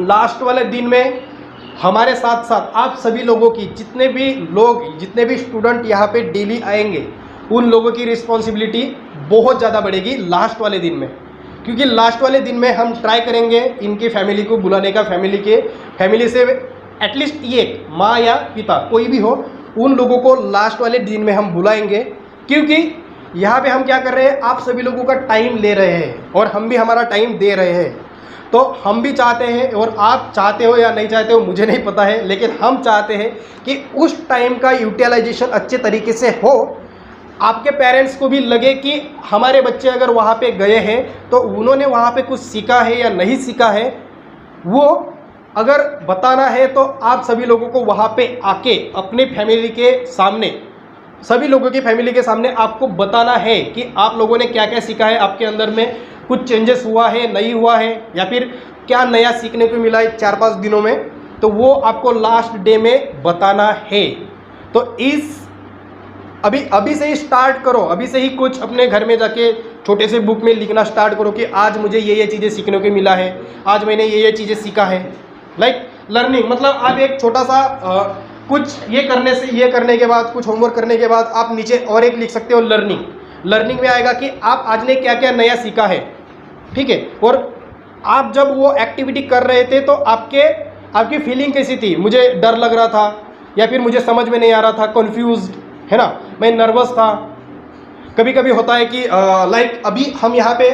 लास्ट वाले दिन में हमारे साथ साथ आप सभी लोगों की, जितने भी स्टूडेंट यहाँ पे डेली आएंगे उन लोगों की रिस्पॉन्सिबिलिटी बहुत ज़्यादा बढ़ेगी लास्ट वाले दिन में, क्योंकि लास्ट वाले दिन में हम ट्राई करेंगे इनकी फैमिली को बुलाने का, फैमिली से एटलीस्ट एक माँ या पिता कोई भी हो, उन लोगों को लास्ट वाले दिन में हम बुलाएंगे, क्योंकि यहाँ पे हम क्या कर रहे हैं, आप सभी लोगों का टाइम ले रहे हैं और हम भी हमारा टाइम दे रहे हैं। तो हम भी चाहते हैं, और आप चाहते हो या नहीं चाहते हो मुझे नहीं पता है, लेकिन हम चाहते हैं कि उस टाइम का यूटिलाइजेशन अच्छे तरीके से हो, आपके पेरेंट्स को भी लगे कि हमारे बच्चे अगर वहाँ पे गए हैं तो उन्होंने वहाँ पे कुछ सीखा है या नहीं सीखा है, वो अगर बताना है तो आप सभी लोगों को वहाँ पे आके अपनी फैमिली के सामने, सभी लोगों की फैमिली के सामने आपको बताना है कि आप लोगों ने क्या क्या सीखा है, आपके अंदर में कुछ चेंजेस हुआ है, नहीं हुआ है, या फिर क्या नया सीखने को मिला है 4-5 दिनों में, तो वो आपको लास्ट डे में बताना है। तो इस अभी से ही स्टार्ट करो, अभी से ही कुछ अपने घर में जाके छोटे से बुक में लिखना स्टार्ट करो कि आज मुझे ये चीज़ें सीखने को मिला है, आज मैंने ये चीज़ें सीखा है। लाइक लर्निंग मतलब आप एक छोटा सा कुछ ये करने के बाद, कुछ होमवर्क करने के बाद आप नीचे और एक लिख सकते हो लर्निंग में आएगा कि आप आज ने क्या क्या नया सीखा है, ठीक है। और आप जब वो एक्टिविटी कर रहे थे तो आपकी फीलिंग कैसी थी, मुझे डर लग रहा था या फिर मुझे समझ में नहीं आ रहा था, कन्फ्यूज्ड, है ना, मैं नर्वस था। कभी कभी होता है कि लाइक अभी हम यहाँ पे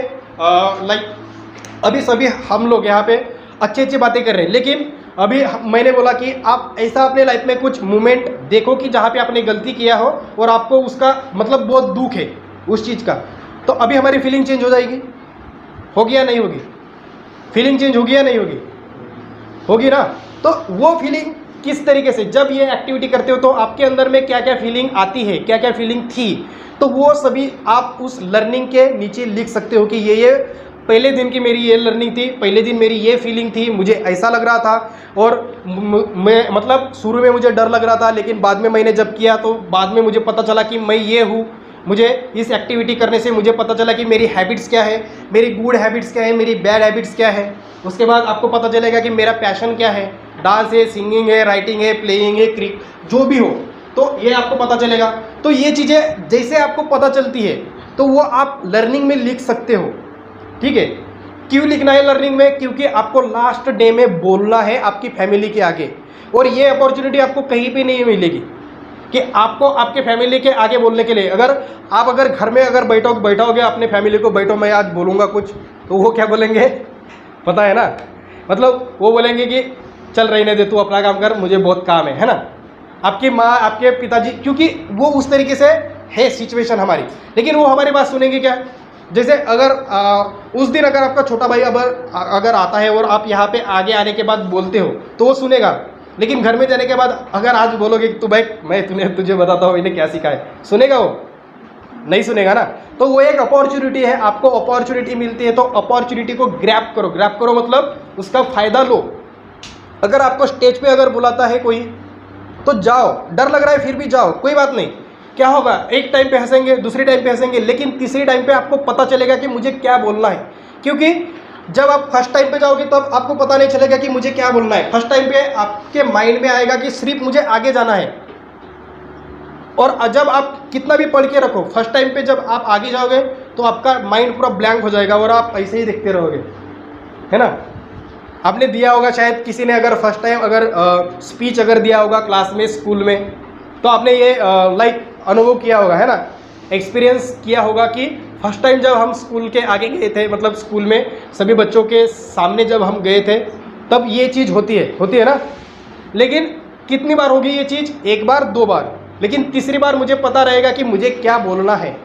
अभी सभी हम लोग यहाँ पे अच्छी बातें कर रहे हैं, लेकिन अभी मैंने बोला कि आप ऐसा अपने लाइफ में कुछ मोमेंट देखो कि जहाँ पे आपने गलती किया हो और आपको उसका मतलब बहुत दुख है उस चीज़ का, तो अभी हमारी फीलिंग चेंज हो जाएगी, होगी या नहीं होगी? फीलिंग चेंज होगी या नहीं होगी? होगी ना। तो वो फीलिंग किस तरीके से, जब ये एक्टिविटी करते हो तो आपके अंदर में क्या क्या फीलिंग आती है, क्या क्या फीलिंग थी, तो वो सभी आप उस लर्निंग के नीचे लिख सकते हो कि ये पहले दिन की मेरी ये लर्निंग थी, पहले दिन मेरी ये फीलिंग थी, मुझे ऐसा लग रहा था, और मैं मतलब शुरू में मुझे डर लग रहा था, लेकिन बाद में मैंने जब किया तो बाद में मुझे पता चला कि मैं ये हूँ, मुझे इस एक्टिविटी करने से मुझे पता चला कि मेरी हैबिट्स क्या है, मेरी गुड हैबिट्स क्या है, मेरी बैड हैबिट्स क्या है। उसके बाद आपको पता चलेगा कि मेरा पैशन क्या है, डांस है, सिंगिंग है, राइटिंग है, प्लेइंग है, जो भी हो, तो ये आपको पता चलेगा। तो ये चीज़ें जैसे आपको पता चलती है तो वो आप लर्निंग में लिख सकते हो, ठीक है। क्यों लिखना है लर्निंग में? क्योंकि आपको लास्ट डे में बोलना है आपकी फैमिली के आगे, और ये अपॉर्चुनिटी आपको कहीं पे नहीं मिलेगी कि आपको आपके फैमिली के आगे बोलने के लिए। अगर घर में अगर बैठोगे अपने फैमिली को, बैठो मैं आज बोलूँगा कुछ, तो वो क्या बोलेंगे पता है ना, मतलब वो बोलेंगे कि चल रहने दे, तू अपना काम कर, मुझे बहुत काम है ना। आपकी माँ, आपके पिताजी, क्योंकि वो उस तरीके से है सिचुएशन हमारी, लेकिन वो हमारी बात सुनेंगे क्या? जैसे अगर उस दिन अगर आपका छोटा भाई अगर आता है और आप यहाँ पे आगे आने के बाद बोलते हो तो वो सुनेगा, लेकिन घर में जाने के बाद अगर आज बोलोगे कि तू बैठ, मैं तुझे बताता हूँ इन्हें क्या सिखाया, सुनेगा? वो नहीं सुनेगा ना। तो वो एक अपॉर्चुनिटी है, आपको अपॉर्चुनिटी मिलती है तो अपॉर्चुनिटी को ग्रैब करो मतलब उसका फ़ायदा लो। अगर आपको स्टेज पे अगर बुलाता है कोई तो जाओ, डर लग रहा है फिर भी जाओ, कोई बात नहीं। क्या होगा, एक टाइम पे हंसेंगे, दूसरी टाइम पे हंसेंगे, लेकिन तीसरी टाइम पे आपको पता चलेगा कि मुझे क्या बोलना है। क्योंकि जब आप फर्स्ट टाइम पे जाओगे तब आपको पता नहीं चलेगा कि मुझे क्या बोलना है। फर्स्ट टाइम पे आपके माइंड में आएगा कि सिर्फ मुझे आगे जाना है, और जब आप कितना भी पढ़ के रखो, फर्स्ट टाइम पे जब आप आगे जाओगे तो आपका माइंड पूरा ब्लैंक हो जाएगा और आप ऐसे ही देखते रहोगे, है ना। आपने दिया होगा शायद, किसी ने अगर फर्स्ट टाइम अगर स्पीच अगर दिया होगा क्लास में, स्कूल में, तो आपने ये लाइक अनुभव किया होगा, है ना, एक्सपीरियंस किया होगा कि फर्स्ट टाइम जब हम स्कूल के आगे गए थे, मतलब स्कूल में सभी बच्चों के सामने जब हम गए थे, तब ये चीज़ होती है ना। लेकिन कितनी बार होगी ये चीज़? एक बार, दो बार, लेकिन तीसरी बार मुझे पता रहेगा कि मुझे क्या बोलना है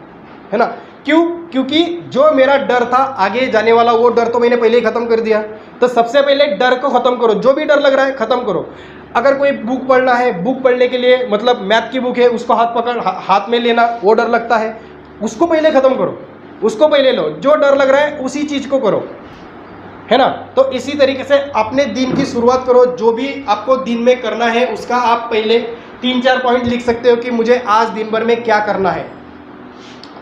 ना। क्यों? क्योंकि जो मेरा डर था आगे जाने वाला, वो डर तो मैंने पहले ही ख़त्म कर दिया। तो सबसे पहले डर को ख़त्म करो, जो भी डर लग रहा है ख़त्म करो। अगर कोई बुक पढ़ना है, बुक पढ़ने के लिए मतलब मैथ की बुक है, उसको हाथ में लेना, वो डर लगता है, उसको पहले ख़त्म करो, उसको पहले लो। जो डर लग रहा है उसी चीज़ को करो, है ना। तो इसी तरीके से अपने दिन की शुरुआत करो। जो भी आपको दिन में करना है उसका आप पहले 3-4 पॉइंट लिख सकते हो कि मुझे आज दिन भर में क्या करना है।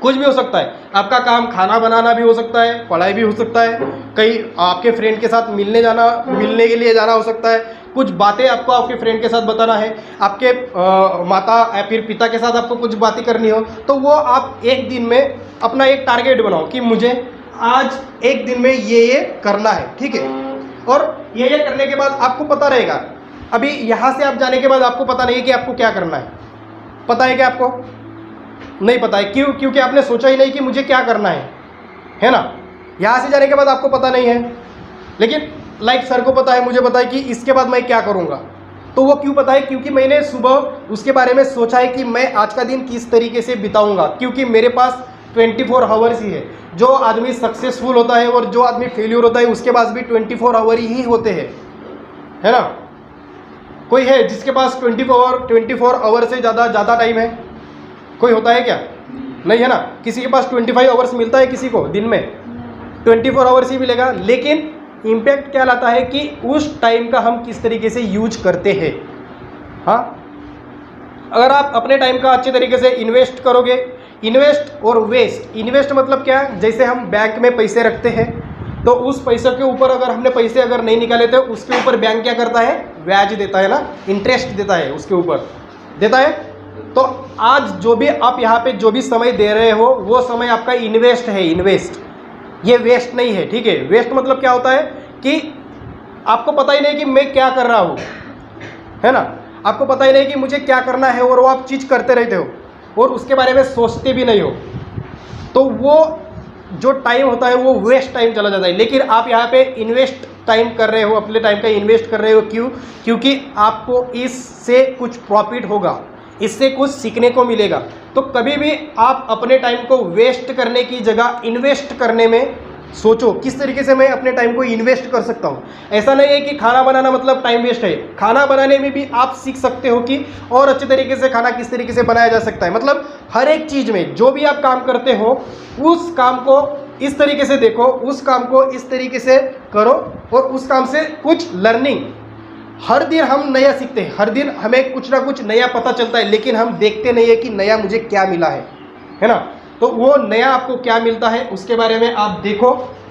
कुछ भी हो सकता है, आपका काम खाना बनाना भी हो सकता है, पढ़ाई भी हो सकता है, कहीं आपके फ्रेंड के साथ मिलने के लिए जाना हो सकता है, कुछ बातें आपको आपके फ्रेंड के साथ बताना है, आपके माता या फिर पिता के साथ आपको कुछ बातें करनी हो, तो वो आप एक दिन में अपना एक टारगेट बनाओ कि मुझे आज एक दिन में ये करना है, ठीक है। और ये करने के बाद आपको पता रहेगा, अभी यहाँ से आप जाने के बाद आपको पता नहीं है कि आपको क्या करना है। पता है क्या आपको? नहीं पता है। क्यों? क्योंकि आपने सोचा ही नहीं कि मुझे क्या करना है ना। यहाँ से जाने के बाद आपको पता नहीं है, लेकिन लाइक सर को पता है, मुझे पता है कि इसके बाद मैं क्या करूँगा। तो वो क्यों पता है? क्योंकि मैंने सुबह उसके बारे में सोचा है कि मैं आज का दिन किस तरीके से बिताऊंगा। क्योंकि मेरे पास 24 आवर्स ही है। जो आदमी सक्सेसफुल होता है और जो आदमी फेल्यूर होता है उसके पास भी 24 आवर ही होते हैं, है ना। कोई है जिसके पास 24 आवर से ज़्यादा टाइम है? कोई होता है क्या? नहीं, है ना। किसी के पास 25 आवर्स मिलता है, किसी को दिन में 24 आवर्स ही मिलेगा। लेकिन इम्पैक्ट क्या लाता है कि उस टाइम का हम किस तरीके से यूज करते हैं। हाँ, अगर आप अपने टाइम का अच्छे तरीके से इन्वेस्ट करोगे, इन्वेस्ट और वेस्ट, इन्वेस्ट मतलब क्या? जैसे हम बैंक में पैसे रखते हैं, तो उस पैसे के ऊपर अगर हमने पैसे अगर नहीं निकाले तो उसके ऊपर बैंक क्या करता है? ब्याज देता है ना, इंटरेस्ट देता है, उसके ऊपर देता है। तो आज जो भी आप यहाँ पे जो भी समय दे रहे हो, वो समय आपका इन्वेस्ट है, इन्वेस्ट, ये वेस्ट नहीं है, ठीक है। वेस्ट मतलब क्या होता है कि आपको पता ही नहीं कि मैं क्या कर रहा हूँ, है ना। आपको पता ही नहीं कि मुझे क्या करना है और वो आप चीज़ करते रहते हो और उसके बारे में सोचते भी नहीं हो, तो वो जो टाइम होता है वो वेस्ट टाइम चला जाता है। लेकिन आप यहाँ पे इन्वेस्ट टाइम कर रहे हो, अपने टाइम का इन्वेस्ट कर रहे हो। क्यों? क्योंकि आपको इससे कुछ प्रॉफिट होगा, इससे कुछ सीखने को मिलेगा। तो कभी भी आप अपने टाइम को वेस्ट करने की जगह इन्वेस्ट करने में सोचो, किस तरीके से मैं अपने टाइम को इन्वेस्ट कर सकता हूँ। ऐसा नहीं है कि खाना बनाना मतलब टाइम वेस्ट है। खाना बनाने में भी आप सीख सकते हो कि और अच्छे तरीके से खाना किस तरीके से बनाया जा सकता है। मतलब हर एक चीज़ में जो भी आप काम करते हो, उस काम को इस तरीके से देखो, उस काम को इस तरीके से करो और उस काम से कुछ लर्निंग। हर दिन हम नया सीखते हैं, हर दिन हमें कुछ ना कुछ नया पता चलता है, लेकिन हम देखते नहीं है कि नया मुझे क्या मिला है ना। तो वो नया आपको क्या मिलता है उसके बारे में आप देखो।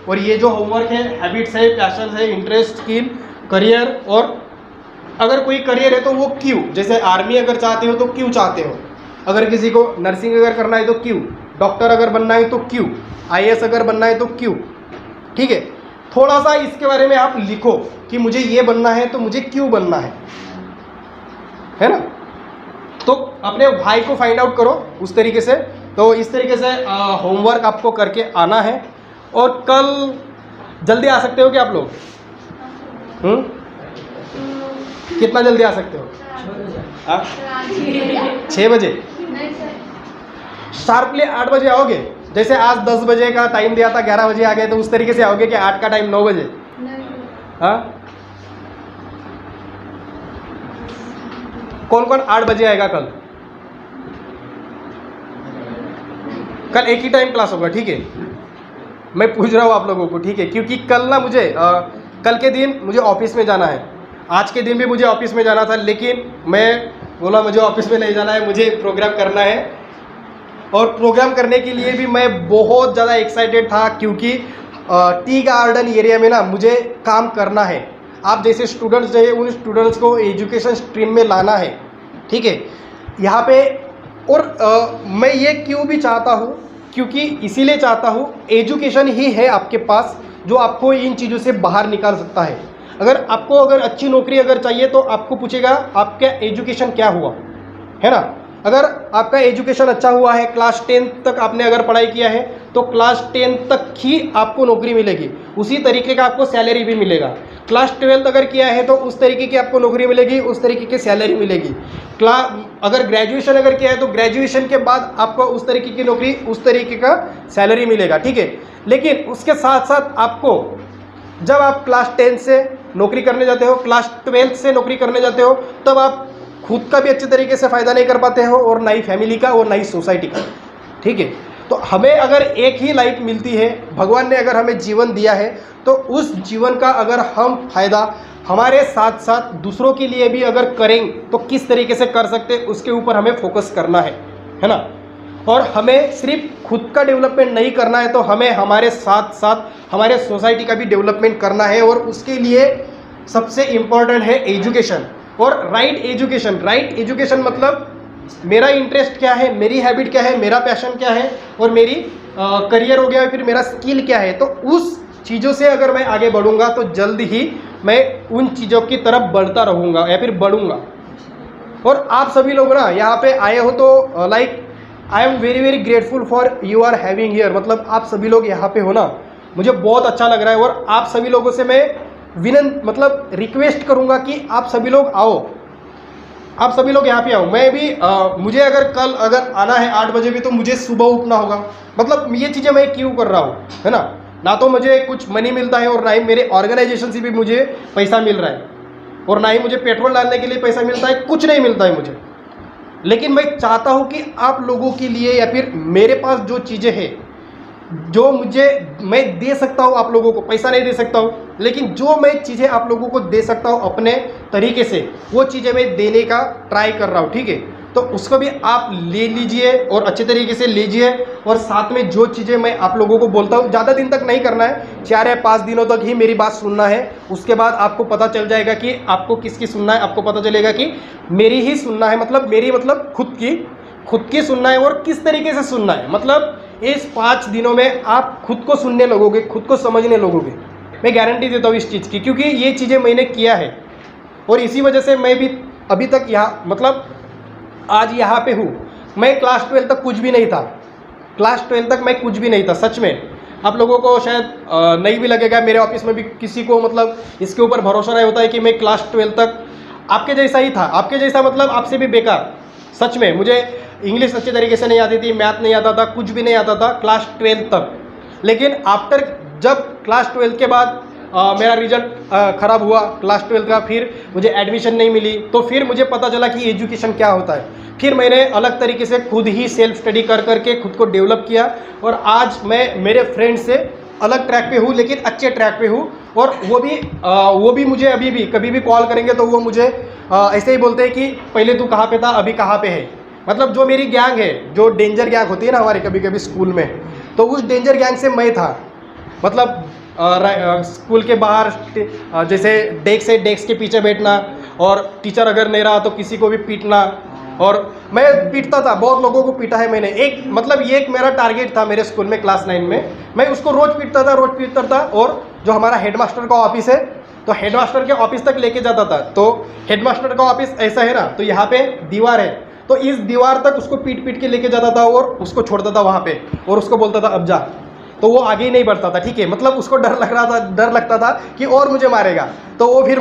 और ये जो होमवर्क है, हैबिट्स है, पैशन है, इंटरेस्ट, स्किल, करियर, और अगर कोई करियर है तो वो क्यों, जैसे आर्मी अगर चाहते हो तो क्यों चाहते हो, अगर किसी को नर्सिंग अगर करना है तो क्यों, डॉक्टर अगर बनना है तो क्यों, IAS अगर बनना है तो क्यों, ठीक है। थोड़ा सा इसके बारे में आप लिखो कि मुझे ये बनना है तो मुझे क्यों बनना है ना। तो अपने भाई को फाइंड आउट करो उस तरीके से। तो इस तरीके से होमवर्क आपको करके आना है। और कल जल्दी आ सकते हो क्या आप लोग? कितना जल्दी आ सकते हो? 6 बजे? शार्पली 8 बजे आओगे? जैसे आज 10 बजे का टाइम दिया था, 11 बजे आ गए, तो उस तरीके से आओगे कि 8 का टाइम 9 बजे? हाँ, कौन कौन 8 बजे आएगा कल? कल एक ही टाइम क्लास होगा, ठीक है। मैं पूछ रहा हूँ आप लोगों को, ठीक है, क्योंकि कल ना मुझे कल के दिन मुझे ऑफिस में जाना है। आज के दिन भी मुझे ऑफिस में जाना था, लेकिन मैं बोला मुझे ऑफिस में नहीं जाना है, मुझे प्रोग्राम करना है। और प्रोग्राम करने के लिए भी मैं बहुत ज़्यादा एक्साइटेड था, क्योंकि टी गार्डन एरिया में ना मुझे काम करना है। आप जैसे स्टूडेंट्स चाहिए, उन स्टूडेंट्स को एजुकेशन स्ट्रीम में लाना है, ठीक है, यहाँ पे। और मैं ये क्यों भी चाहता हूँ, क्योंकि इसीलिए चाहता हूँ, एजुकेशन ही है आपके पास जो आपको इन चीज़ों से बाहर निकाल सकता है। अगर आपको अगर अच्छी नौकरी अगर चाहिए तो आपको पूछेगा आपका एजुकेशन क्या हुआ, है ना। अगर आपका एजुकेशन अच्छा हुआ है, क्लास 10 तक आपने अगर पढ़ाई किया है तो क्लास 10 तक ही आपको नौकरी मिलेगी, उसी तरीके का आपको सैलरी भी मिलेगा। क्लास 12 अगर किया है तो उस तरीके की आपको नौकरी मिलेगी, उस तरीके की सैलरी मिलेगी। अगर ग्रेजुएशन अगर किया है तो ग्रेजुएशन के बाद आपको उस तरीके की नौकरी, उस तरीके का सैलरी मिलेगा, ठीक है। लेकिन उसके साथ साथ आपको जब आप क्लास 10 से नौकरी करने जाते हो, क्लास 12 से नौकरी करने जाते हो, तब आप खुद का भी अच्छे तरीके से फ़ायदा नहीं कर पाते हो और ना ही फैमिली का और ना ही सोसाइटी का, ठीक है। तो हमें अगर एक ही लाइफ मिलती है, भगवान ने अगर हमें जीवन दिया है, तो उस जीवन का अगर हम फ़ायदा हमारे साथ साथ दूसरों के लिए भी अगर करें तो किस तरीके से कर सकते हैं, उसके ऊपर हमें फोकस करना है ना। और हमें सिर्फ खुद का डेवलपमेंट नहीं करना है, तो हमें हमारे साथ साथ हमारे सोसाइटी का भी डेवलपमेंट करना है। और उसके लिए सबसे इम्पॉर्टेंट है एजुकेशन और राइट एजुकेशन। राइट एजुकेशन मतलब मेरा इंटरेस्ट क्या है, मेरी हैबिट क्या है, मेरा पैशन क्या है और मेरी करियर हो गया फिर मेरा स्किल क्या है। तो उस चीज़ों से अगर मैं आगे बढ़ूंगा तो जल्द ही मैं उन चीज़ों की तरफ बढ़ता रहूँगा या फिर बढ़ूंगा। और आप सभी लोग ना यहाँ पे आए हो तो like I am very very grateful for you are having here. मतलब आप सभी लोग यहाँ पे हो ना, मुझे बहुत अच्छा लग रहा है। और आप सभी लोगों से मैं मतलब रिक्वेस्ट करूँगा कि आप सभी लोग आओ, आप सभी लोग यहाँ पे आओ। मैं भी मुझे अगर कल अगर आना है 8 बजे भी तो मुझे सुबह उठना होगा। मतलब ये चीज़ें मैं क्यों कर रहा हूँ, है ना तो मुझे कुछ मनी मिलता है और ना ही मेरे ऑर्गेनाइजेशन से भी मुझे पैसा मिल रहा है और ना ही मुझे पेट्रोल डालने के लिए पैसा मिलता है, कुछ नहीं मिलता है मुझे। लेकिन मैं चाहता हूँ कि आप लोगों के लिए या फिर मेरे पास जो चीज़ें हैं, जो मैं दे सकता हूँ आप लोगों को, पैसा नहीं दे सकता हूँ, लेकिन जो मैं चीज़ें आप लोगों को दे सकता हूँ अपने तरीके से, वो चीज़ें मैं देने का ट्राई कर रहा हूँ, ठीक है। तो उसको भी आप ले लीजिए और अच्छे तरीके से लीजिए। और साथ में जो चीज़ें मैं आप लोगों को बोलता हूँ, ज़्यादा दिन तक नहीं करना है, 4 या 5 दिनों तक ही मेरी बात सुनना है। उसके बाद आपको पता चल जाएगा कि आपको किसकी सुनना है, आपको पता चलेगा कि मेरी ही सुनना है, मतलब मेरी मतलब खुद की सुनना है और किस तरीके से सुनना है। मतलब इस 5 दिनों में आप खुद को सुनने लगोगे, खुद को समझने लगोगे, मैं गारंटी देता हूँ इस चीज़ की, क्योंकि ये चीज़ें मैंने किया है और इसी वजह से मैं भी अभी तक यहाँ मतलब आज यहाँ पे हूँ। मैं क्लास 12 तक कुछ भी नहीं था, क्लास 12 तक मैं कुछ भी नहीं था। सच में आप लोगों को शायद नहीं भी लगेगा, मेरे ऑफिस में भी किसी को मतलब इसके ऊपर भरोसा नहीं होता है कि मैं क्लास 12 तक आपके जैसा ही था। आपके जैसा मतलब आपसे भी बेकार। सच में मुझे इंग्लिश अच्छे तरीके से नहीं आती थी, मैथ नहीं आता था, कुछ भी नहीं आता था क्लास 12 तक। लेकिन आफ्टर जब क्लास 12 के बाद मेरा रिजल्ट ख़राब हुआ क्लास 12 का, फिर मुझे एडमिशन नहीं मिली, तो फिर मुझे पता चला कि एजुकेशन क्या होता है। फिर मैंने अलग तरीके से खुद ही सेल्फ स्टडी कर करके खुद को डेवलप किया और आज मैं मेरे फ्रेंड से अलग ट्रैक पे हूँ, लेकिन अच्छे ट्रैक पे हूँ। और वो भी मुझे अभी भी कभी भी कॉल करेंगे तो वो मुझे ऐसे ही बोलते हैं कि पहले तू कहाँ पे था, अभी कहाँ पे है। मतलब जो मेरी गैंग है, जो डेंजर गैंग होती है ना हमारे कभी कभी स्कूल में, तो उस डेंजर गैंग से मैं था। मतलब स्कूल के बाहर जैसे डेस्क के पीछे बैठना और टीचर अगर नहीं रहा तो किसी को भी पीटना, और मैं पीटता था, बहुत लोगों को पीटा है मैंने। ये एक मेरा टारगेट था मेरे स्कूल में क्लास 9 में, मैं उसको रोज़ पीटता था। और जो हमारा हेडमास्टर का ऑफिस है, तो हेडमास्टर के ऑफिस तक लेके जाता था। तो हेडमास्टर का ऑफिस ऐसा है ना, तो यहाँ पे दीवार है, तो इस दीवार तक उसको पीट के लेके जाता था और उसको छोड़ता था वहाँ पे और उसको बोलता था अब जा। तो वो आगे ही नहीं बढ़ता था, ठीक है। मतलब उसको डर लगता था कि और मुझे मारेगा, तो वो फिर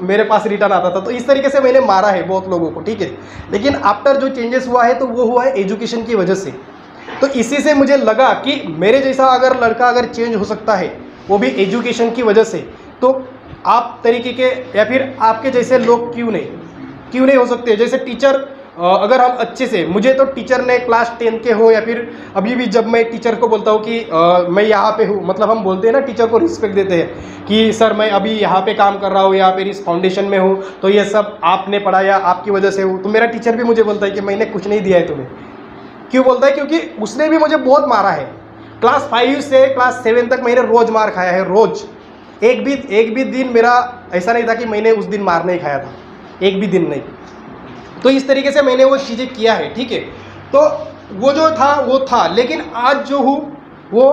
मेरे पास रिटर्न आता था। तो इस तरीके से मैंने मारा है बहुत लोगों को, ठीक है। लेकिन आफ्टर जो चेंजेस हुआ है तो वो हुआ है एजुकेशन की वजह से। तो इसी से मुझे लगा कि मेरे जैसा अगर लड़का अगर चेंज हो सकता है वो भी एजुकेशन की वजह से, तो आप तरीके के या फिर आपके जैसे लोग क्यों नहीं हो सकते। जैसे टीचर अगर हम अच्छे से, मुझे तो टीचर ने क्लास 10 के हो या फिर अभी भी जब मैं टीचर को बोलता हूँ कि मैं यहाँ पे हूँ, मतलब हम बोलते हैं ना टीचर को रिस्पेक्ट देते हैं कि सर मैं अभी यहाँ पे काम कर रहा हूँ, यहाँ पे इस फाउंडेशन में हूँ, तो ये सब आपने पढ़ाया, आपकी वजह से हूँ। तो मेरा टीचर भी मुझे बोलता है कि मैंने कुछ नहीं दिया है तुम्हें। क्यों बोलता है? क्योंकि उसने भी मुझे बहुत मारा है। क्लास 5 से क्लास 7 तक मैंने रोज़ मार खाया है, रोज़। एक भी दिन मेरा ऐसा नहीं था कि मैंने उस दिन मार नहीं खाया था, एक भी दिन नहीं। तो इस तरीके से मैंने वो चीज़ें किया है, ठीक है। तो वो जो था वो था, लेकिन आज जो हूँ वो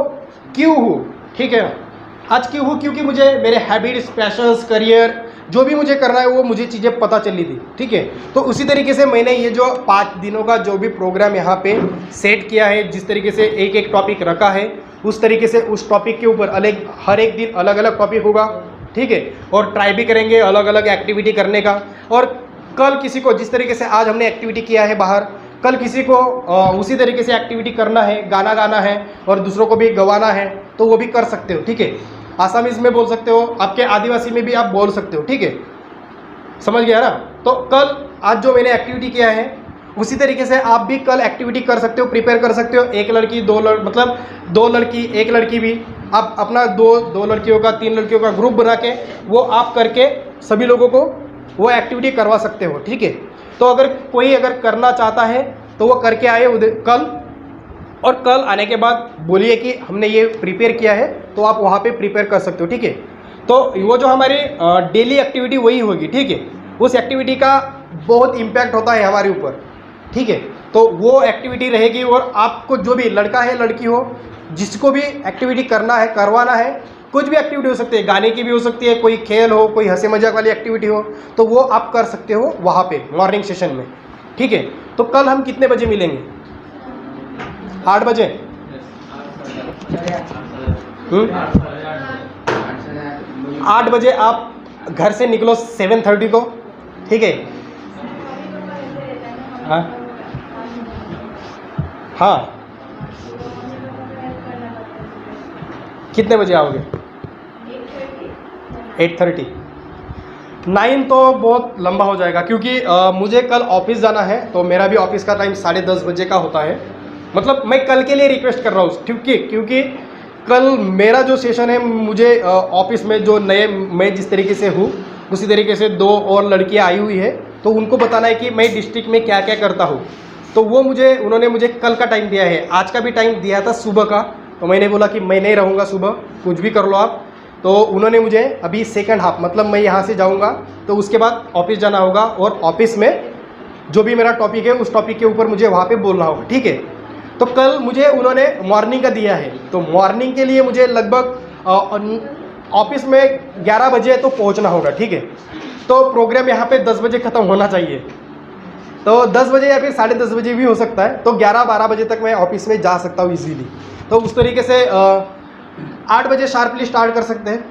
क्यों हूँ, ठीक है ना। आज क्यों हूँ? क्योंकि मुझे मेरे हैबिट्स, पैशंस, करियर जो भी मुझे करना है वो मुझे चीज़ें पता चली थी, ठीक है। तो उसी तरीके से मैंने ये जो 5 दिनों का जो भी प्रोग्राम यहाँ पे सेट किया है, जिस तरीके से एक एक टॉपिक रखा है, उस तरीके से उस टॉपिक के ऊपर हर एक दिन अलग अलग टॉपिक होगा, ठीक है। और ट्राई भी करेंगे अलग अलग एक्टिविटी करने का। और कल किसी को जिस तरीके से आज हमने एक्टिविटी किया है बाहर, कल किसी को उसी तरीके से एक्टिविटी करना है, गाना गाना है और दूसरों को भी गवाना है, तो वो भी कर सकते हो, ठीक है। आसामीज़ में बोल सकते हो, आपके आदिवासी में भी आप बोल सकते हो, ठीक है। समझ गया ना? तो कल आज जो मैंने एक्टिविटी किया है उसी तरीके से आप भी कल एक्टिविटी कर सकते हो, प्रिपेयर कर सकते हो। एक लड़की मतलब 2 लड़की 1 लड़की भी आप अपना 2 लड़कियों का 3 लड़कियों का ग्रुप बना के वो आप करके सभी लोगों को वो एक्टिविटी करवा सकते हो, ठीक है। तो अगर कोई करना चाहता है तो वो करके आए कल, और कल आने के बाद बोलिए कि हमने ये प्रिपेयर किया है, तो आप वहाँ पे प्रिपेयर कर सकते हो, ठीक है। तो वो जो हमारी डेली एक्टिविटी वही होगी, ठीक है। उस एक्टिविटी का बहुत इम्पैक्ट होता है हमारे ऊपर, ठीक है। तो वो एक्टिविटी रहेगी, और आपको जो भी लड़का है लड़की हो, जिसको भी एक्टिविटी करना है, करवाना है, कुछ भी एक्टिविटी हो सकती है, गाने की भी हो सकती है, कोई खेल हो, कोई हंसी मजाक वाली एक्टिविटी हो, तो वो आप कर सकते हो वहाँ पे मॉर्निंग सेशन में, ठीक है। तो कल हम कितने बजे मिलेंगे? 8 बजे? 8 बजे आप घर से निकलो 7:30 को, ठीक है। हाँ हाँ, कितने बजे आओगे? 8:30? 9 तो बहुत लंबा हो जाएगा, क्योंकि मुझे कल ऑफिस जाना है, तो मेरा भी ऑफिस का टाइम 10:30 बजे का होता है। मतलब मैं कल के लिए रिक्वेस्ट कर रहा हूँ, क्योंकि कल मेरा जो सेशन है, मुझे ऑफिस में जो मैं जिस तरीके से हूँ उसी तरीके से 2 और लड़कियाँ आई हुई है, तो उनको बताना है कि मैं डिस्ट्रिक्ट में क्या क्या करता हूँ। तो वो उन्होंने मुझे कल का टाइम दिया है, आज का भी टाइम दिया था सुबह का, तो मैंने बोला कि मैं नहीं रहूँगा सुबह, कुछ भी कर लो आप। तो उन्होंने मुझे अभी सेकंड हाफ, मतलब मैं यहाँ से जाऊँगा तो उसके बाद ऑफिस जाना होगा, और ऑफिस में जो भी मेरा टॉपिक है उस टॉपिक के ऊपर मुझे वहाँ पे बोलना होगा, ठीक है। तो कल मुझे उन्होंने मॉर्निंग का दिया है, तो मॉर्निंग के लिए मुझे लगभग ऑफिस में 11 बजे तो पहुँचना होगा, ठीक है। तो प्रोग्राम यहाँ पे 10 बजे ख़त्म होना चाहिए, तो 10 बजे या फिर 10:30 बजे भी हो सकता है, तो 11-12 बजे तक मैं ऑफिस में जा सकता हूँ इजीली। तो उस तरीके से 8 बजे शार्पली स्टार्ट कर सकते हैं।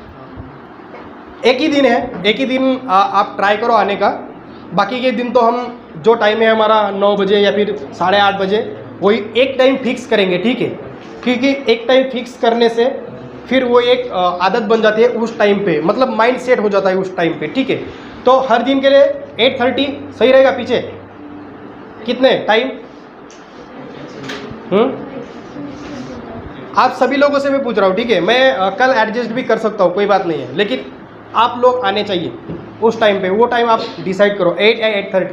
एक ही दिन है, एक ही दिन आप ट्राई करो आने का। बाकी के दिन तो हम जो टाइम है हमारा 9 बजे या फिर 8:30 बजे, वही एक टाइम फिक्स करेंगे, ठीक है। क्योंकि एक टाइम फिक्स करने से फिर वो एक आदत बन जाती है उस टाइम पे, मतलब माइंड सेट हो जाता है उस टाइम पे, ठीक है। तो हर दिन के लिए 8:30 सही रहेगा। पीछे कितने टाइम? आप सभी लोगों से मैं पूछ रहा हूँ, ठीक है। मैं कल एडजस्ट भी कर सकता हूँ, कोई बात नहीं है, लेकिन आप लोग आने चाहिए उस टाइम पे। वो टाइम आप डिसाइड करो, 8 या 8:30।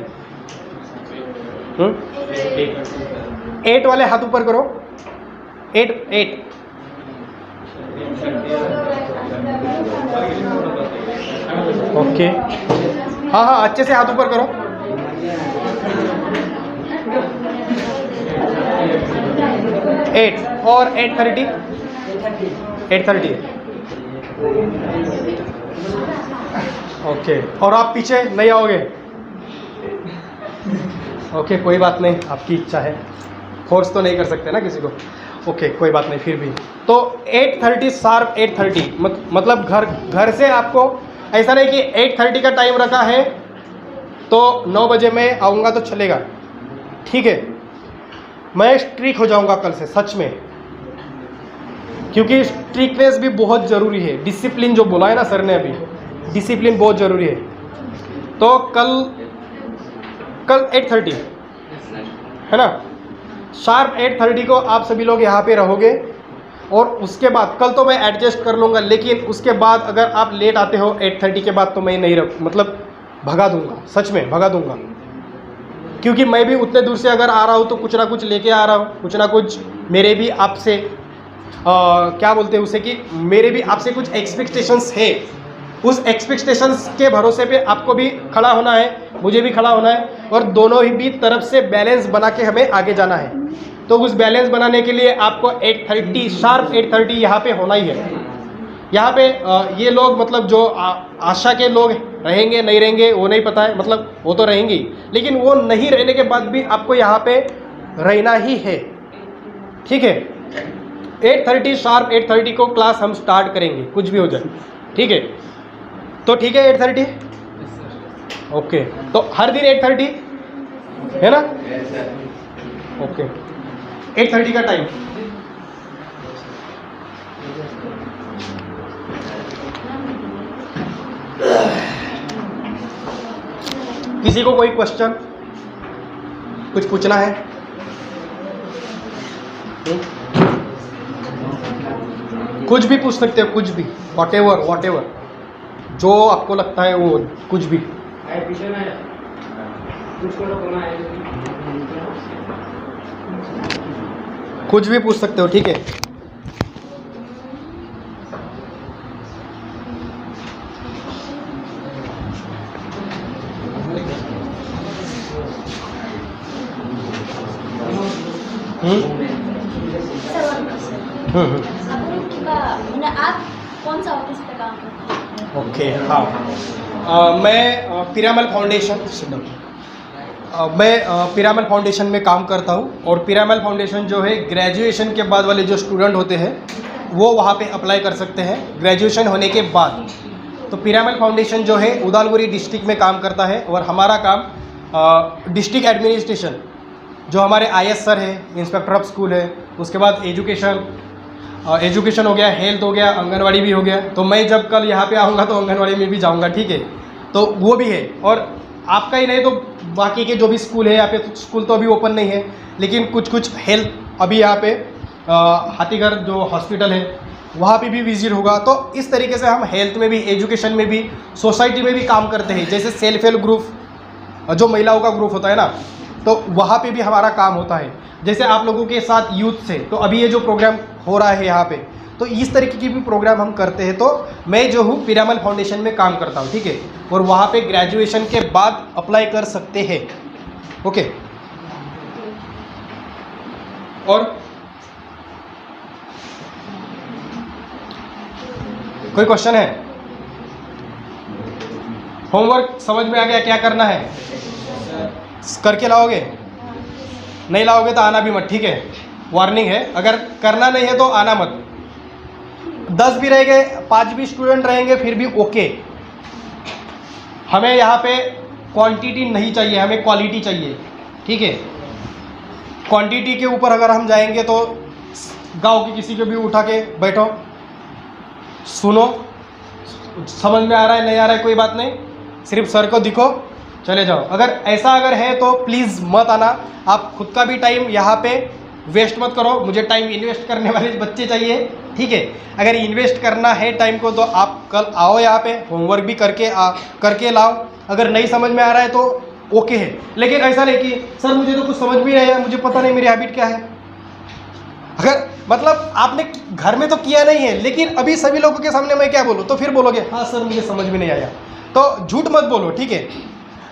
8 वाले हाथ ऊपर करो। 8 ओके, हाँ हाँ, अच्छे से हाथ ऊपर करो। 8 और 8:30। 8:30 ओके। और आप पीछे नहीं आओगे? ओके, कोई बात नहीं, आपकी इच्छा है, फोर्स तो नहीं कर सकते ना किसी को। ओके, कोई बात नहीं, फिर भी तो 8:30 शार्प। 8:30 मतलब घर से आपको ऐसा नहीं कि 8:30 का टाइम रखा है तो 9 बजे मैं आऊँगा तो चलेगा, ठीक है। मैं स्ट्रिक्ट हो जाऊँगा कल से, सच में, क्योंकि स्ट्रिक्टनेस भी बहुत ज़रूरी है। डिसिप्लिन जो बोला है ना सर ने अभी, डिसिप्लिन बहुत ज़रूरी है। तो कल 8:30 है ना, शार्प 8:30 को आप सभी लोग यहाँ पे रहोगे। और उसके बाद कल तो मैं एडजस्ट कर लूँगा, लेकिन उसके बाद अगर आप लेट आते हो 8:30 के बाद तो मैं नहीं मतलब भगा दूँगा, सच में भगा दूँगा। क्योंकि मैं भी उतने दूर से अगर आ रहा हूँ तो कुछ ना कुछ लेके आ रहा हूँ, कुछ ना कुछ मेरे भी आपसे क्या बोलते हैं उसे, कि मेरे भी आपसे कुछ एक्सपेक्टेशंस है। उस एक्सपेक्टेशंस के भरोसे पे आपको भी खड़ा होना है, मुझे भी खड़ा होना है, और दोनों ही भी तरफ से बैलेंस बना के हमें आगे जाना है। तो उस बैलेंस बनाने के लिए आपको 8:30 शार्प 8:30 यहाँ पे होना ही है। यहाँ पे ये लोग मतलब जो आशा के लोग रहेंगे नहीं रहेंगे वो नहीं पता है, मतलब वो तो रहेंगे ही, लेकिन वो नहीं रहने के बाद भी आपको यहाँ पे रहना ही है, ठीक है। 8:30 शार्प, 8:30 को क्लास हम स्टार्ट करेंगे, कुछ भी हो जाए, ठीक है। तो ठीक है 8:30, ओके। तो हर दिन 8:30 है ना, ओके। 8:30 का टाइम। किसी को कोई क्वेश्चन, कुछ पूछना है? कुछ भी पूछ सकते हो, कुछ भी, whatever जो आपको लगता है वो, कुछ भी। कुछ भी पूछ सकते हो, ठीक है। आप कौन सा ऑफिस पे काम करते हैं? ओके, हाँ। मैं पिरामल फाउंडेशन, मैं पिरामल फाउंडेशन में काम करता हूँ। और पिरामल फाउंडेशन जो है, ग्रेजुएशन के बाद वाले जो स्टूडेंट होते हैं वो वहाँ पे अप्लाई कर सकते हैं ग्रेजुएशन होने के बाद। तो पिरामल फाउंडेशन जो है उदालगुरी डिस्ट्रिक्ट में काम करता है। और हमारा काम डिस्ट्रिक्ट एडमिनिस्ट्रेशन, जो हमारे IS सर है, इंस्पेक्टर ऑफ स्कूल है, उसके बाद एजुकेशन हो गया, हेल्थ हो गया, आंगनवाड़ी भी हो गया। तो मैं जब कल यहाँ पे आऊँगा तो आंगनवाड़ी में भी जाऊँगा, ठीक है। तो वो भी है। और आपका ही नहीं तो बाकी के जो भी स्कूल है, यहाँ पे स्कूल तो अभी ओपन नहीं है, लेकिन कुछ हेल्थ अभी यहाँ पे हाथीगढ़ जो हॉस्पिटल है वहाँ पे भी विजिट होगा। तो इस तरीके से हम हेल्थ में भी, एजुकेशन में भी, सोसाइटी में भी काम करते हैं। जैसे सेल्फ हेल्प ग्रुप, जो महिलाओं का ग्रुप होता है ना, तो वहाँ पे भी हमारा काम होता है। जैसे आप लोगों के साथ यूथ से, तो अभी ये जो प्रोग्राम हो रहा है यहाँ पे, तो इस तरीके की भी प्रोग्राम हम करते हैं। तो मैं जो हूँ पिरामल फाउंडेशन में काम करता हूँ, ठीक है। और वहाँ पे ग्रेजुएशन के बाद अप्लाई कर सकते हैं, ओके। और कोई क्वेश्चन है? होमवर्क समझ में आ गया क्या करना है? करके लाओगे? नहीं लाओगे तो आना भी मत, ठीक है। वार्निंग है, अगर करना नहीं है तो आना मत। 10 भी रहेंगे, 5 भी स्टूडेंट रहेंगे, फिर भी ओके। हमें यहाँ पे क्वांटिटी नहीं चाहिए, हमें क्वालिटी चाहिए, ठीक है। क्वांटिटी के ऊपर अगर हम जाएंगे तो गांव के किसी को भी उठा के बैठो, सुनो, समझ में आ रहा है नहीं आ रहा है कोई बात नहीं, सिर्फ सर को दिखो, चले जाओ। अगर है तो प्लीज़ मत आना। आप खुद का भी टाइम यहाँ पे वेस्ट मत करो। मुझे टाइम इन्वेस्ट करने वाले बच्चे चाहिए, ठीक है। अगर इन्वेस्ट करना है टाइम को तो आप कल आओ यहाँ पे, होमवर्क भी करके लाओ। अगर नहीं समझ में आ रहा है तो ओके है, लेकिन ऐसा नहीं कि सर मुझे तो कुछ समझ भी नहीं आया, मुझे पता नहीं मेरी हैबिट क्या है। अगर मतलब आपने घर में तो किया नहीं है, लेकिन अभी सभी लोगों के सामने मैं क्या बोलूँ, तो फिर बोलोगे हाँ सर मुझे समझ में नहीं आया। तो झूठ मत बोलो, ठीक है।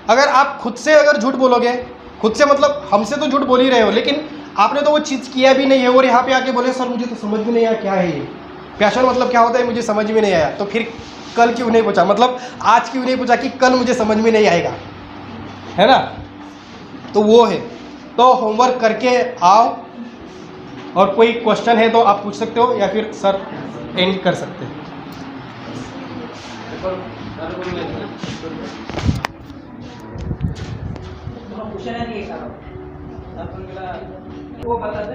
अगर आप खुद से अगर झूठ बोलोगे, खुद से मतलब हमसे तो झूठ बोल ही रहे हो, लेकिन आपने तो वो चीज़ किया भी नहीं है और यहाँ पे आके बोले सर मुझे तो समझ में नहीं आया क्या है ये। पैशन मतलब क्या होता है, मुझे समझ में नहीं आया। तो फिर कल क्यों नहीं पूछा, मतलब आज क्यों नहीं पूछा कि कल मुझे समझ में नहीं आएगा, है ना। तो वो है। तो होमवर्क करके आओ। और कोई क्वेश्चन है तो आप पूछ सकते हो, या फिर सर एंड कर सकते हैं। पूछना नहीं है वो बताते